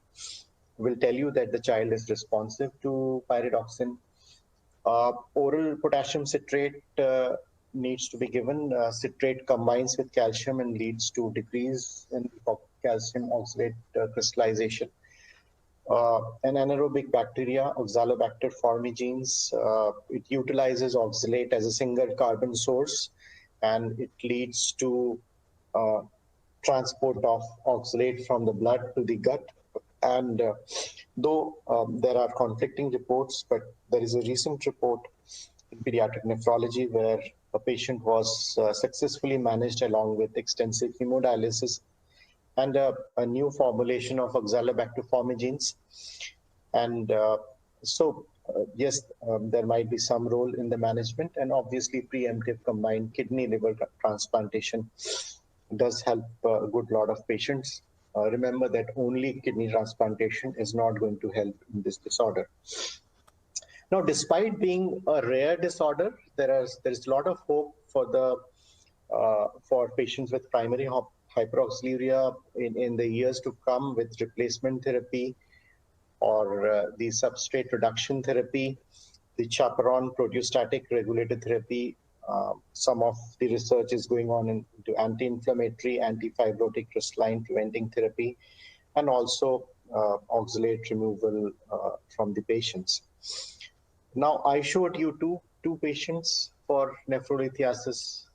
D: will tell you that the child is responsive to pyridoxine. Oral potassium citrate needs to be given. Citrate combines with calcium and leads to decrease in calcium oxalate crystallization. An anaerobic bacteria, Oxalobacter formigenes, it utilizes oxalate as a single carbon source, and it leads to transport of oxalate from the blood to the gut. And though there are conflicting reports, but there is a recent report in pediatric nephrology where a patient was successfully managed along with extensive hemodialysis and a new formulation of Oxalobacter formigenes. And yes, there might be some role in the management, and obviously preemptive combined kidney liver transplantation does help a good lot of patients. Remember that only kidney transplantation is not going to help in this disorder. Now, despite being a rare disorder, there is a lot of hope for patients with primary hyperoxaluria in the years to come with replacement therapy or the substrate reduction therapy, the chaperone proteostatic regulated therapy. Some of the research is going on into anti-inflammatory, anti-fibrotic crystalline preventing therapy, and also oxalate removal from the patients. Now, I showed you two patients for nephrolithiasis,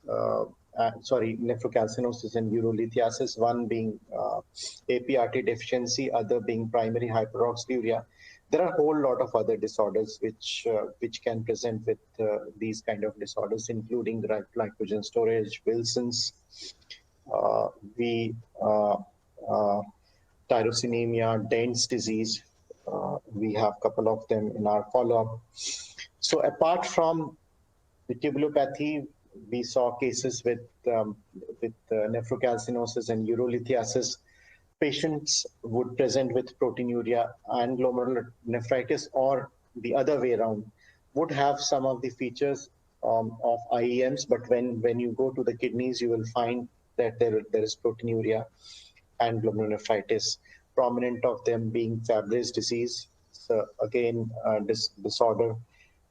D: nephrocalcinosis and urolithiasis, one being APRT deficiency, other being primary hyperoxaluria. There are a whole lot of other disorders which can present with these kind of disorders, including the glycogen storage, Wilson's, tyrosinemia, Dent's disease. We have a couple of them in our follow-up. So apart from the tubulopathy, we saw cases with nephrocalcinosis and urolithiasis. Patients would present with proteinuria and glomerulonephritis, or the other way around, would have some of the features of IEMs, but when you go to the kidneys, you will find that there is proteinuria and glomerulonephritis, prominent of them being Fabry's disease. So again, this disorder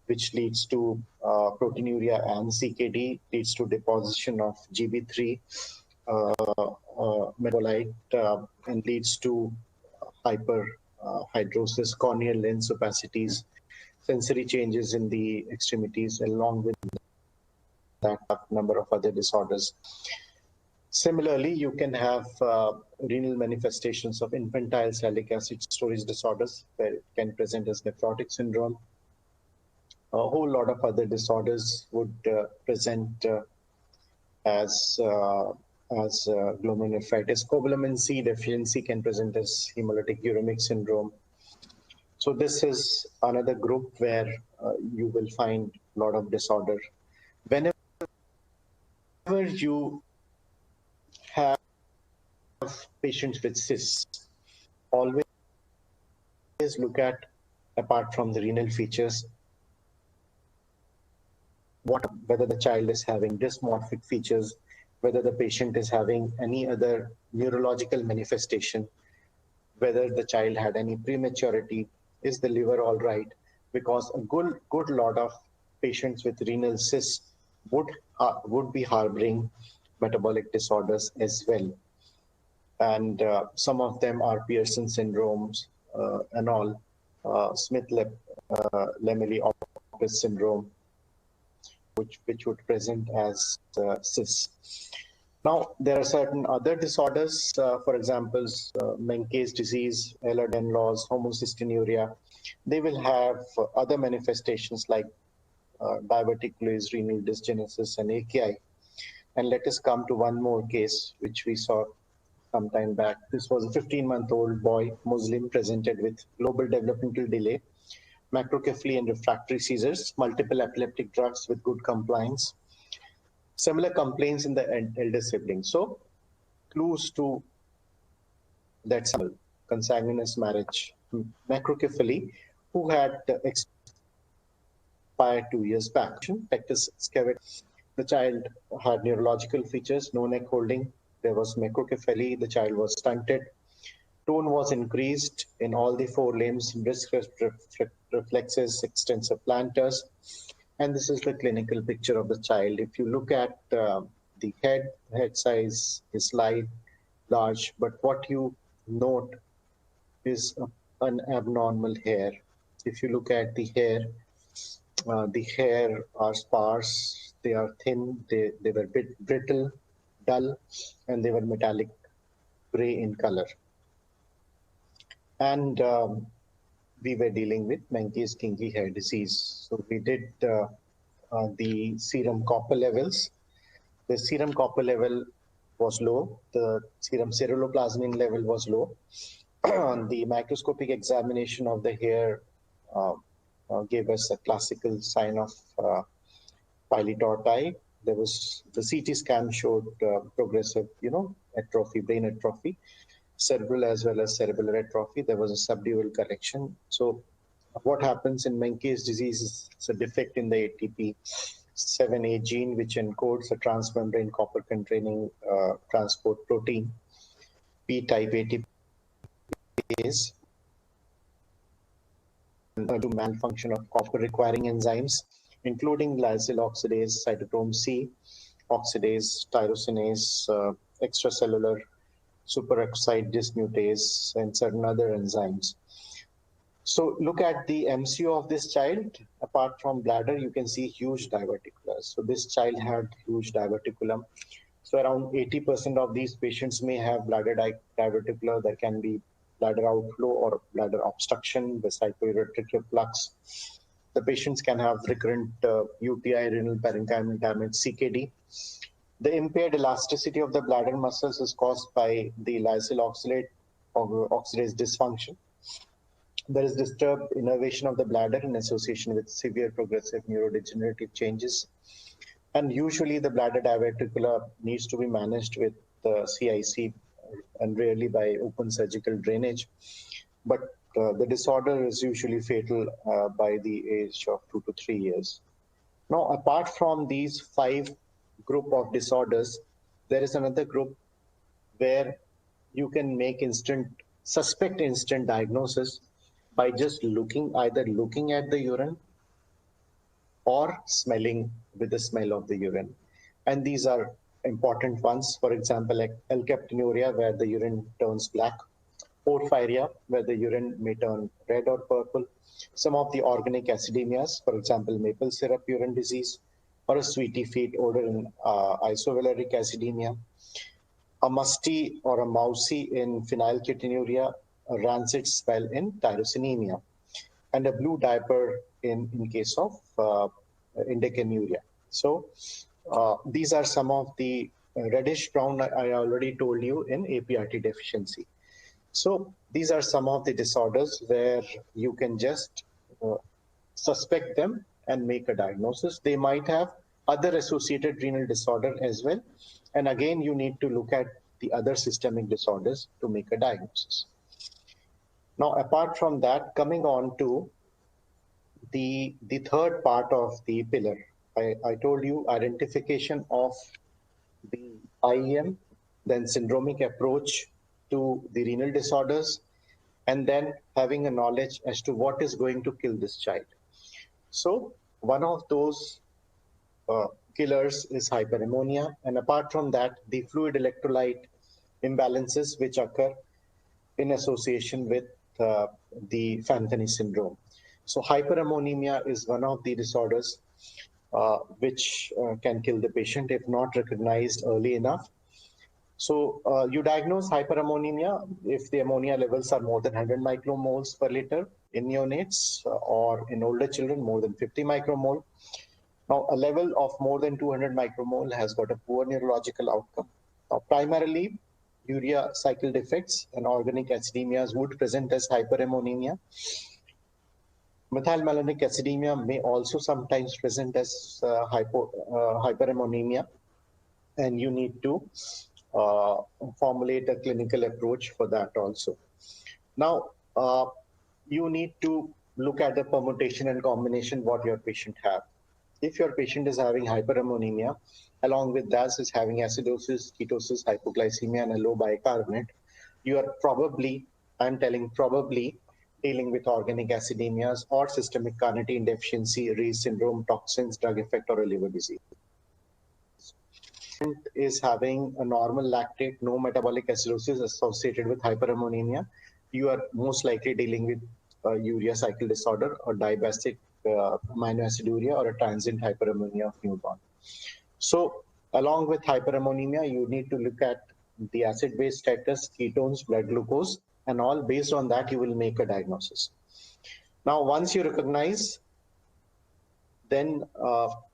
D: which leads to proteinuria and CKD, leads to deposition of GB3 metabolic, and leads to hyper hydrosis, corneal lens opacities, sensory changes in the extremities, along with that number of other disorders. Similarly, you can have renal manifestations of infantile salicylic acid storage disorders, where it can present as nephrotic syndrome. A whole lot of other disorders would present as glomerulonephritis. Cobalamin C deficiency can present as hemolytic uremic syndrome. So this is another group where you will find a lot of disorder. Whenever you have patients with cysts, always look at, apart from the renal features, whether the child is having dysmorphic features, whether the patient is having any other neurological manifestation, whether the child had any prematurity, is the liver all right? Because a good lot of patients with renal cysts would be harboring metabolic disorders as well. And some of them are Pearson syndromes and all, Smith-Lemeli-Opitz syndrome, which would present as cysts. Now, there are certain other disorders, for example, Menkes disease, Ehlers-Danlos, homocystinuria. They will have other manifestations like diverticulosis, renal dysgenesis, and AKI. And let us come to one more case, which we saw some time back. This was a 15-month-old boy, Muslim, presented with global developmental delay, macrocephaly and refractory seizures, multiple epileptic drugs with good compliance, similar complaints in the elder sibling. So clues to that sample, consanguineous marriage, macrocephaly, who had expired 2 years back. Pectus excavate. The child had neurological features, no neck holding. There was macrocephaly. The child was stunted. Tone was increased in all the four limbs, brisk reflexes, extensor plantars. And this is the clinical picture of the child. If you look at the head size is slight, large, but what you note is an abnormal hair. If you look at the hair are sparse, they are thin, they were brittle, dull, and they were metallic gray in color. And we were dealing with Menkes kinky hair disease. So we did the serum copper levels. The serum copper level was low. The serum ceruloplasmin level was low. The microscopic examination of the hair gave us a classical sign of pilotorti. There was the CT scan showed progressive, atrophy, brain atrophy, cerebral as well as cerebellar atrophy. There was a subdural correction. So what happens in Menkes disease is it's a defect in the ATP7A gene, which encodes a transmembrane copper-containing transport protein, P-type ATPase, to malfunction of copper-requiring enzymes, including lysyl oxidase, cytochrome C, oxidase, tyrosinase, extracellular superoxide dismutase, and certain other enzymes. So look at the MCO of this child. Apart from bladder, you can see huge diverticulars. So this child had huge diverticulum. So around 80% of these patients may have bladder diverticular. There can be bladder outflow or bladder obstruction, vesicular reflux. The patients can have recurrent UTI, renal parenchymal damage, CKD. The impaired elasticity of the bladder muscles is caused by the lysyl oxidase dysfunction. There is disturbed innervation of the bladder in association with severe progressive neurodegenerative changes. And usually the bladder diverticular needs to be managed with CIC and rarely by open surgical drainage. But the disorder is usually fatal by the age of 2 to 3 years. Now, apart from these 5 group of disorders, there is another group where you can make suspect instant diagnosis by just either looking at the urine or smelling with the smell of the urine. And these are important ones. For example, like alkaptonuria, where the urine turns black, porphyria, where the urine may turn red or purple, some of the organic acidemias, for example, maple syrup urine disease, or a sweetie feet odor in isovaleric acidemia, a musty or a mousy in phenylketonuria, a rancid smell in tyrosinemia, and a blue diaper in case of indicanuria. So these are some of the reddish brown I already told you in APRT deficiency. So these are some of the disorders where you can just suspect them and make a diagnosis. They might have other associated renal disorder as well. And again, you need to look at the other systemic disorders to make a diagnosis. Now, apart from that, coming on to the third part of the pillar, I told you identification of the IEM, then syndromic approach to the renal disorders, and then having a knowledge as to what is going to kill this child. So one of those killers is hyperammonia, and apart from that, the fluid electrolyte imbalances which occur in association with the Fanconi syndrome. So hyperammonemia is one of the disorders which can kill the patient if not recognized early enough. So you diagnose hyperammonemia if the ammonia levels are more than 100 micromoles per liter in neonates or in older children more than 50 micromole. Now, a level of more than 200 micromole has got a poor neurological outcome. Now, primarily, urea cycle defects and organic acidemias would present as hyperammonemia. Methylmalonic acidemia may also sometimes present as hyperammonemia, and you need to formulate a clinical approach for that also. Now, you need to look at the permutation and combination what your patient have. If your patient is having hyperammonemia, along with that is having acidosis, ketosis, hypoglycemia, and a low bicarbonate, you are probably, I'm telling probably, dealing with organic acidemias or systemic carnitine deficiency, Rees syndrome, toxins, drug effect, or a liver disease. Is having a normal lactate, no metabolic acidosis associated with hyperammonemia, you are most likely dealing with urea cycle disorder or diabetic aminoaciduria or a transient hyperammonemia of newborn. So along with hyperammonemia, you need to look at the acid-base status, ketones, blood glucose, and all. Based on that, you will make a diagnosis. Now, once you recognize, then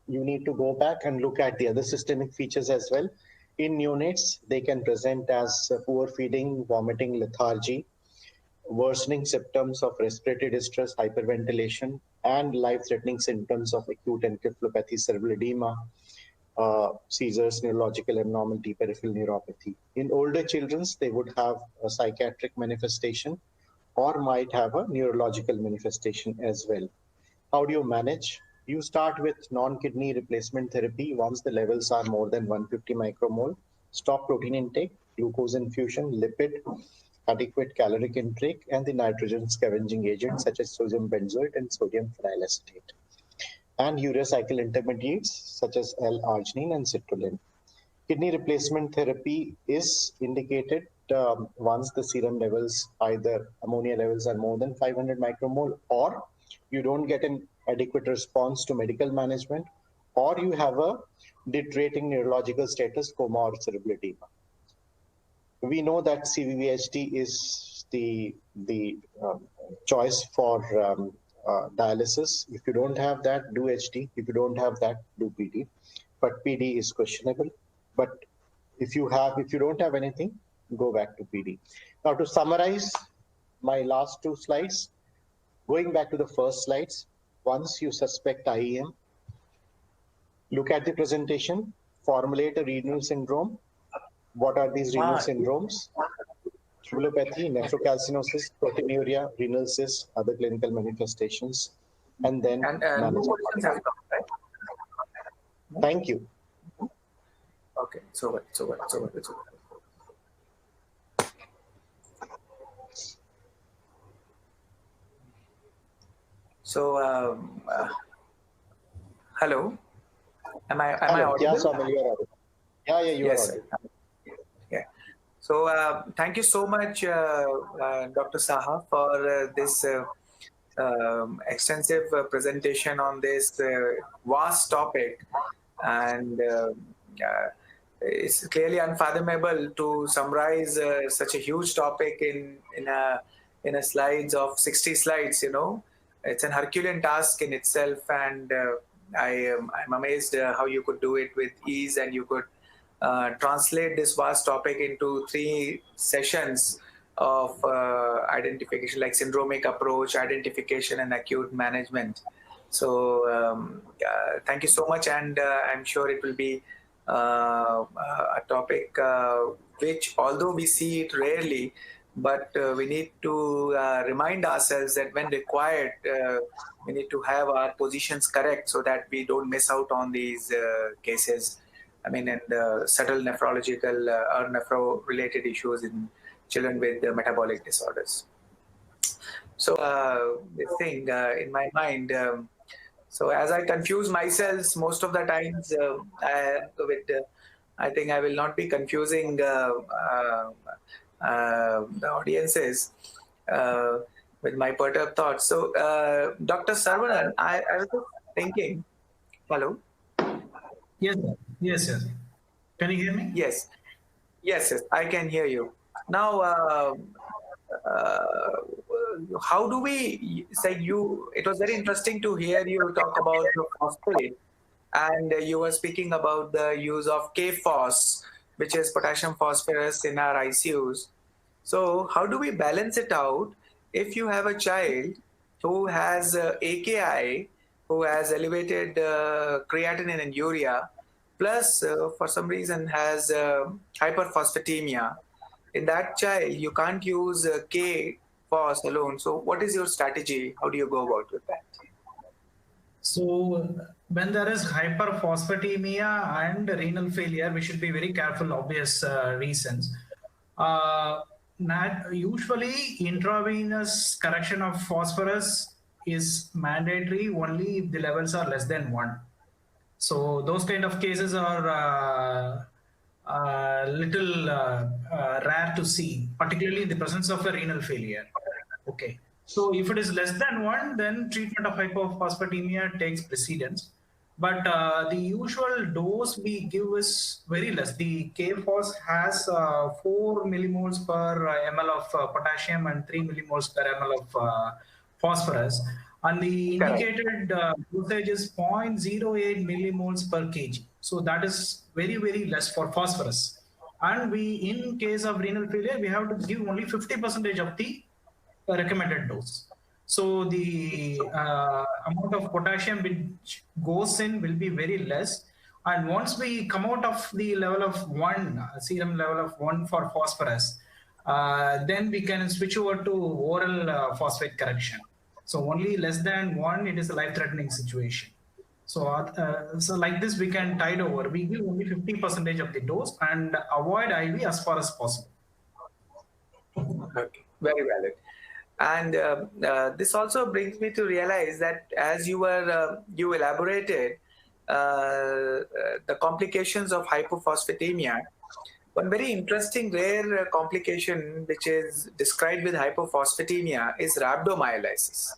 D: you need to go back and look at the other systemic features as well. In neonates, they can present as poor feeding, vomiting, lethargy, worsening symptoms of respiratory distress, hyperventilation, and life-threatening symptoms of acute encephalopathy, cerebral edema, seizures, neurological abnormality, peripheral neuropathy. In older children, they would have a psychiatric manifestation or might have a neurological manifestation as well. How do you manage? You start with non-kidney replacement therapy once the levels are more than 150 micromole. Stop protein intake, glucose infusion, lipid, adequate caloric intake, and the nitrogen scavenging agents such as sodium benzoate and sodium phenylacetate, and urea cycle intermediates such as L-arginine and citrulline. Kidney replacement therapy is indicated once the serum levels, either ammonia levels are more than 500 micromole, or you don't get an adequate response to medical management, or you have a deteriorating neurological status, coma or cerebral edema. We know that CVVHD is the choice for dialysis. If you don't have that, do HD. If you don't have that, do PD. But PD is questionable. But if you don't have anything, go back to PD. Now, to summarize my last 2 slides, going back to the first slides, once you suspect IEM, look at the presentation, formulate a renal syndrome. What are these renal syndromes? Tubulopathy, nephrocalcinosis, proteinuria, renal cysts, other clinical manifestations, and then manage. Thank you.
B: Okay, so what? So, hello, am I audible?
D: Yeah, Saumil, you are audible. Yeah, you are
B: Yes,
D: audible.
B: yeah. So, thank you so much, Dr. Saha, for this extensive presentation on this vast topic, and it's clearly unfathomable to summarize such a huge topic in a slides of 60 slides. It's an Herculean task in itself, and I'm amazed how you could do it with ease, and you could translate this vast topic into 3 sessions of identification, like syndromic approach, identification, and acute management. So thank you so much, and I'm sure it will be a topic which, although we see it rarely, but we need to remind ourselves that when required, we need to have our positions correct so that we don't miss out on these cases. I mean, and subtle nephrological or nephro-related issues in children with metabolic disorders. So this thing in my mind, so as I confuse myself most of the times, I think I will not be confusing the audiences with my perturbed thoughts. So Dr. Saravanan, I was just thinking, hello?
C: Yes. Can you hear me?
B: Yes, I can hear you. Now, how do we say it was very interesting to hear you talk about the phosphate, and you were speaking about the use of K-phos, which is potassium phosphorus in our ICUs. So how do we balance it out if you have a child who has AKI, who has elevated creatinine and urea, plus for some reason has hyperphosphatemia? In that child, you can't use K-phos alone. So what is your strategy? How do you go about with that?
C: So when there is hyperphosphatemia and renal failure, we should be very careful, obvious reasons. Usually intravenous correction of phosphorus is mandatory only if the levels are less than 1. So those kind of cases are little rare to see, particularly in the presence of a renal failure. Okay. So if it is less than 1, then treatment of hypophosphatemia takes precedence. But the usual dose we give is very less. The K-phos has 4 millimoles per ml of potassium and 3 millimoles per ml of phosphorus. And the indicated dosage is 0.08 millimoles per kg. So that is very, very less for phosphorus. And in case of renal failure, we have to give only 50% of the recommended dose. So the amount of potassium which goes in will be very less. And once we come out of the level of 1, serum level of 1 for phosphorus, then we can switch over to oral phosphate correction. So only less than 1, it is a life-threatening situation. So, so like this, we can tide over. We give only 50% of the dose and avoid IV as far as possible.
B: Okay, very valid. And this also brings me to realize that as you elaborated the complications of hypophosphatemia, one very interesting rare complication which is described with hypophosphatemia is rhabdomyolysis.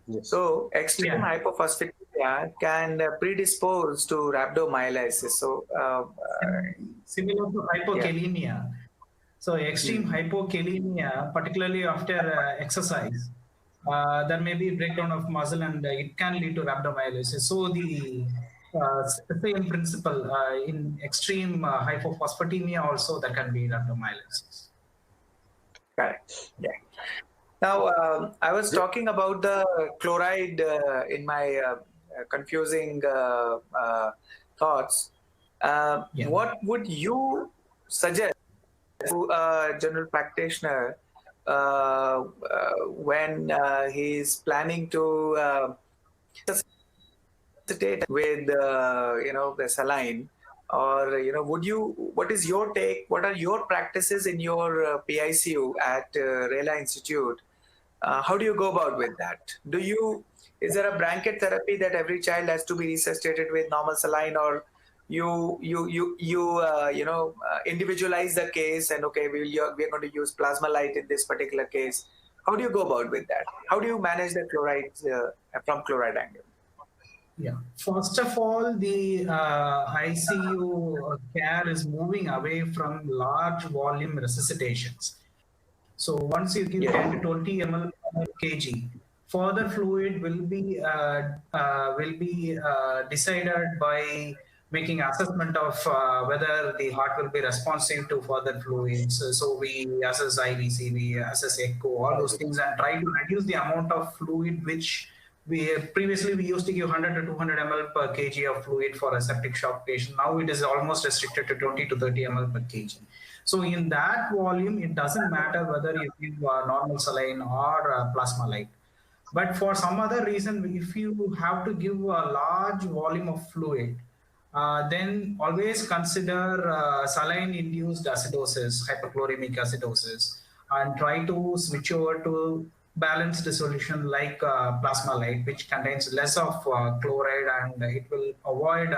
B: Yes. So extreme hypophosphatemia can predispose to rhabdomyolysis. So
C: similar to hypokalemia. Yeah. So extreme hypokalemia, particularly after exercise, there may be breakdown of muscle and it can lead to rhabdomyolysis. So the same principle in extreme hypophosphatemia also there can be rhabdomyolysis.
B: Correct. Yeah. Now I was talking about the chloride in my confusing thoughts. What would you suggest to a general practitioner when he's planning to with the saline, or what is your take? What are your practices in your PICU at Rela Institute? How do you go about with that? Is there a blanket therapy that every child has to be resuscitated with normal saline, or you individualize the case and okay, we're going to use plasma light in this particular case? How do you go about with that? How do you manage the chlorides from chloride angle?
C: Yeah, first of all, the ICU care is moving away from large volume resuscitations. So once you give 10 to 20 ml per kg, further fluid will be decided by making assessment of whether the heart will be responsive to further fluids. So we assess IVC, we assess echo, all those things, and try to reduce the amount of fluid which previously we used to give 100 to 200 ml per kg of fluid for a septic shock patient. Now it is almost restricted to 20 to 30 ml per kg. So in that volume, it doesn't matter whether you give normal saline or plasma light. But for some other reason, if you have to give a large volume of fluid, then always consider saline-induced acidosis, hyperchloremic acidosis, and try to switch over to balanced solution like plasma light, which contains less of chloride, and it will avoid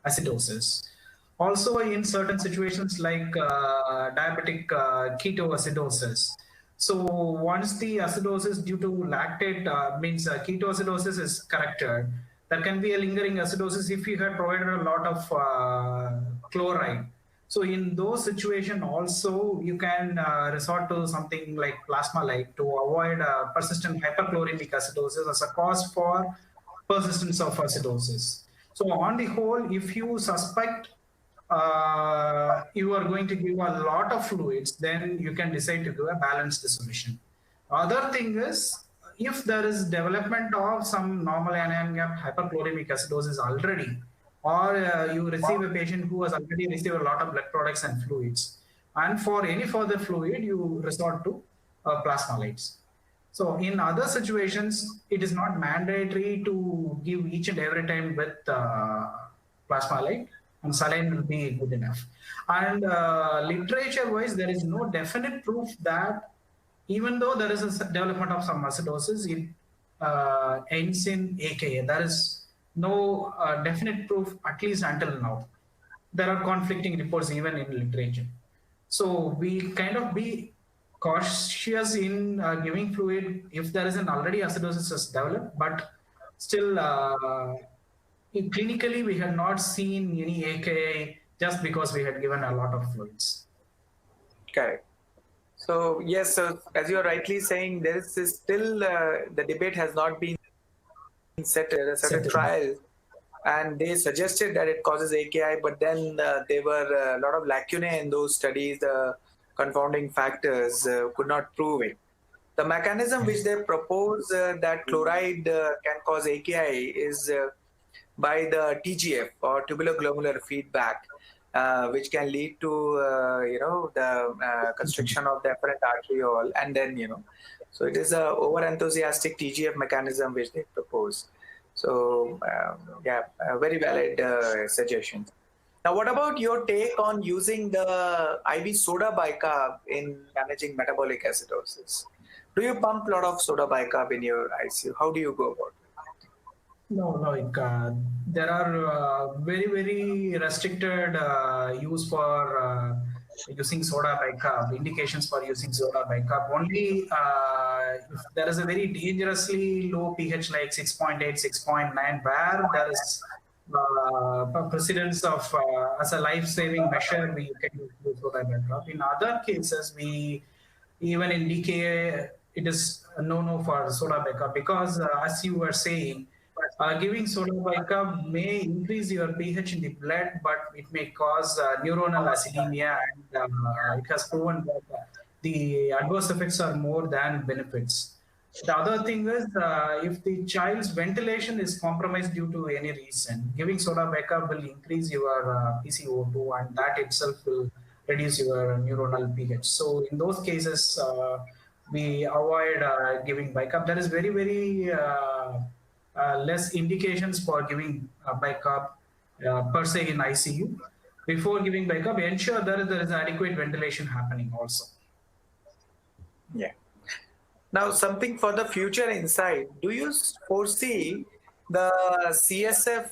C: acidosis. Also, in certain situations like diabetic ketoacidosis. So once the acidosis due to lactate means ketoacidosis is corrected, there can be a lingering acidosis if you had provided a lot of chloride. So in those situations also, you can resort to something like plasma light to avoid persistent hyperchloremic acidosis as a cause for persistence of acidosis. So on the whole, if you suspect you are going to give a lot of fluids, then you can decide to do a balanced solution. Other thing is, if there is development of some normal anion gap hyperchloremic acidosis already, or you receive a patient who has already received a lot of blood products and fluids, and for any further fluid, you resort to plasma lights. So in other situations, it is not mandatory to give each and every time with plasma light, and saline will be good enough. And literature-wise, there is no definite proof that even though there is a development of some acidosis, it ends in AKA. There is no definite proof, at least until now. There are conflicting reports even in literature. So we kind of be cautious in giving fluid if there is an already acidosis has developed, but still clinically we have not seen any AKA just because we had given a lot of fluids.
B: Correct. So yes, so as you are rightly saying, there is still the debate has not been set. There are certain trials, and they suggested that it causes AKI, but then there were a lot of lacunae in those studies. The confounding factors could not prove it. The mechanism which they propose that chloride can cause AKI is by the TGF, or tubular-glomerular feedback, which can lead to the constriction of the afferent arteriole, and then so it is a over-enthusiastic TGF mechanism which they propose. So yeah, very valid suggestions. Now, what about your take on using the IV soda bicarb in managing metabolic acidosis? Do you pump a lot of soda bicarb in your ICU? How do you go about it?
C: No, there are very, very restricted use for using soda bicarb, indications for using soda bicarb. Only if there is a very dangerously low pH like 6.8, 6.9, where there is precedence of as a life-saving measure, we can use soda bicarb. In other cases, even in DKA, it is a no-no for soda bicarb because as you were saying, giving soda bicarb may increase your pH in the blood, but it may cause neuronal acidemia, and it has proven that the adverse effects are more than benefits. The other thing is, if the child's ventilation is compromised due to any reason, giving soda bicarb will increase your PCO2, and that itself will reduce your neuronal pH. So in those cases, we avoid giving bicarb. There is very, very less indications for giving bicarb per se in ICU. Before giving bicarb, ensure there is adequate ventilation happening also.
B: Yeah. Now, something for the future insight. Do you foresee the CSF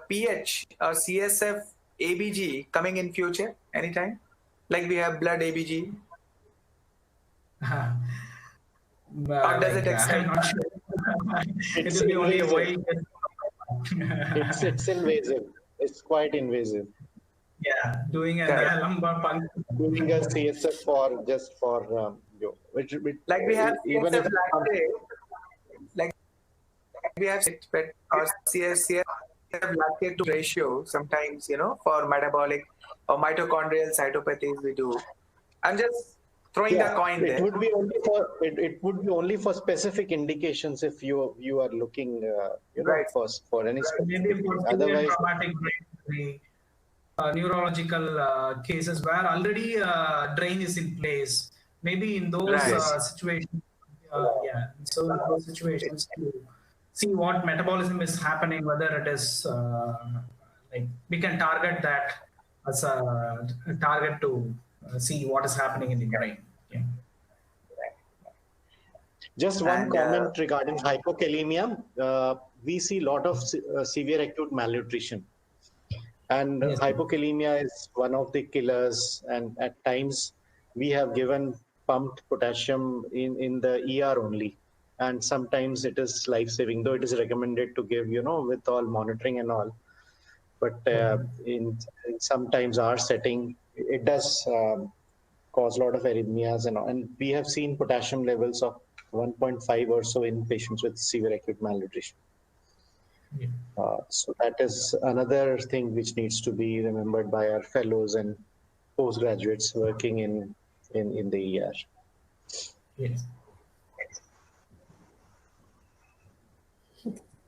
B: pH or CSF ABG coming in future anytime? Like we have blood ABG? Or does it extend?
C: I'm not sure. It will be only a while.
D: It's invasive. It's quite invasive.
C: Yeah, doing a lumbar puncture.
D: Doing a CSF for just for which
B: like we have
D: even
B: CSF
D: if
B: lactate, like we have or CSF lactate to ratio sometimes, you know, for metabolic or mitochondrial cytopathies we do. I'm just throwing the coin there.
D: It would be only for it would be only for specific indications if you are looking
B: right.
D: for any specific.
C: Maybe for
D: Otherwise,
C: traumatic brain injury, neurological cases where already drain is in place. Maybe in those situations, so in those situations to see what metabolism is happening, whether it is like we can target that as a target to see what is happening in the brain. Yeah.
D: Just one comment regarding hypokalemia. We see a lot of severe acute malnutrition. And hypokalemia is one of the killers. And at times, we have given pumped potassium in the ER only. And sometimes it is life-saving, though it is recommended to give, with all monitoring and all. But in sometimes our setting, it does cause a lot of arrhythmias and all. And we have seen potassium levels of 1.5 or so in patients with severe acute malnutrition. Yeah. So that is another thing which needs to be remembered by our fellows and postgraduates working in the ER.
C: Yes.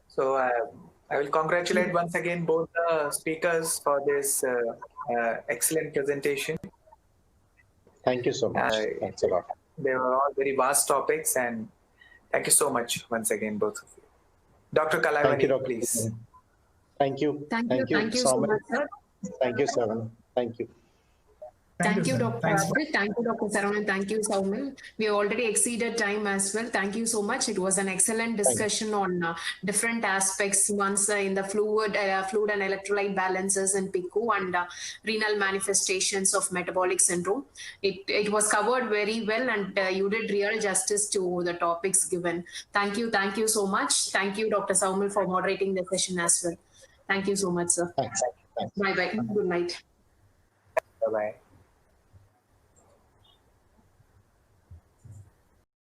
B: So I will congratulate once again both the speakers for this excellent presentation.
D: Thank you so much. Thanks a lot.
B: They were all very vast topics, and thank you so much once again, both of you. Dr. Kalaivari, please.
D: Thank you.
A: Thank you so much, sir.
D: Thank you, Savan. Thank you.
A: Thank you, Dr. Abhijeet. Thank you, Dr. Saravanapandian. Thank you, Saumil. We already exceeded time as well. Thank you so much. It was an excellent discussion on different aspects, once in the fluid and electrolyte balances in PICU and renal manifestations of metabolic syndrome. It was covered very well, and you did real justice to the topics given. Thank you so much. Thank you, Dr. Saumil, for moderating the session as well. Thank you so much, sir.
D: Thanks.
A: Bye-bye. Good night.
B: Bye-bye.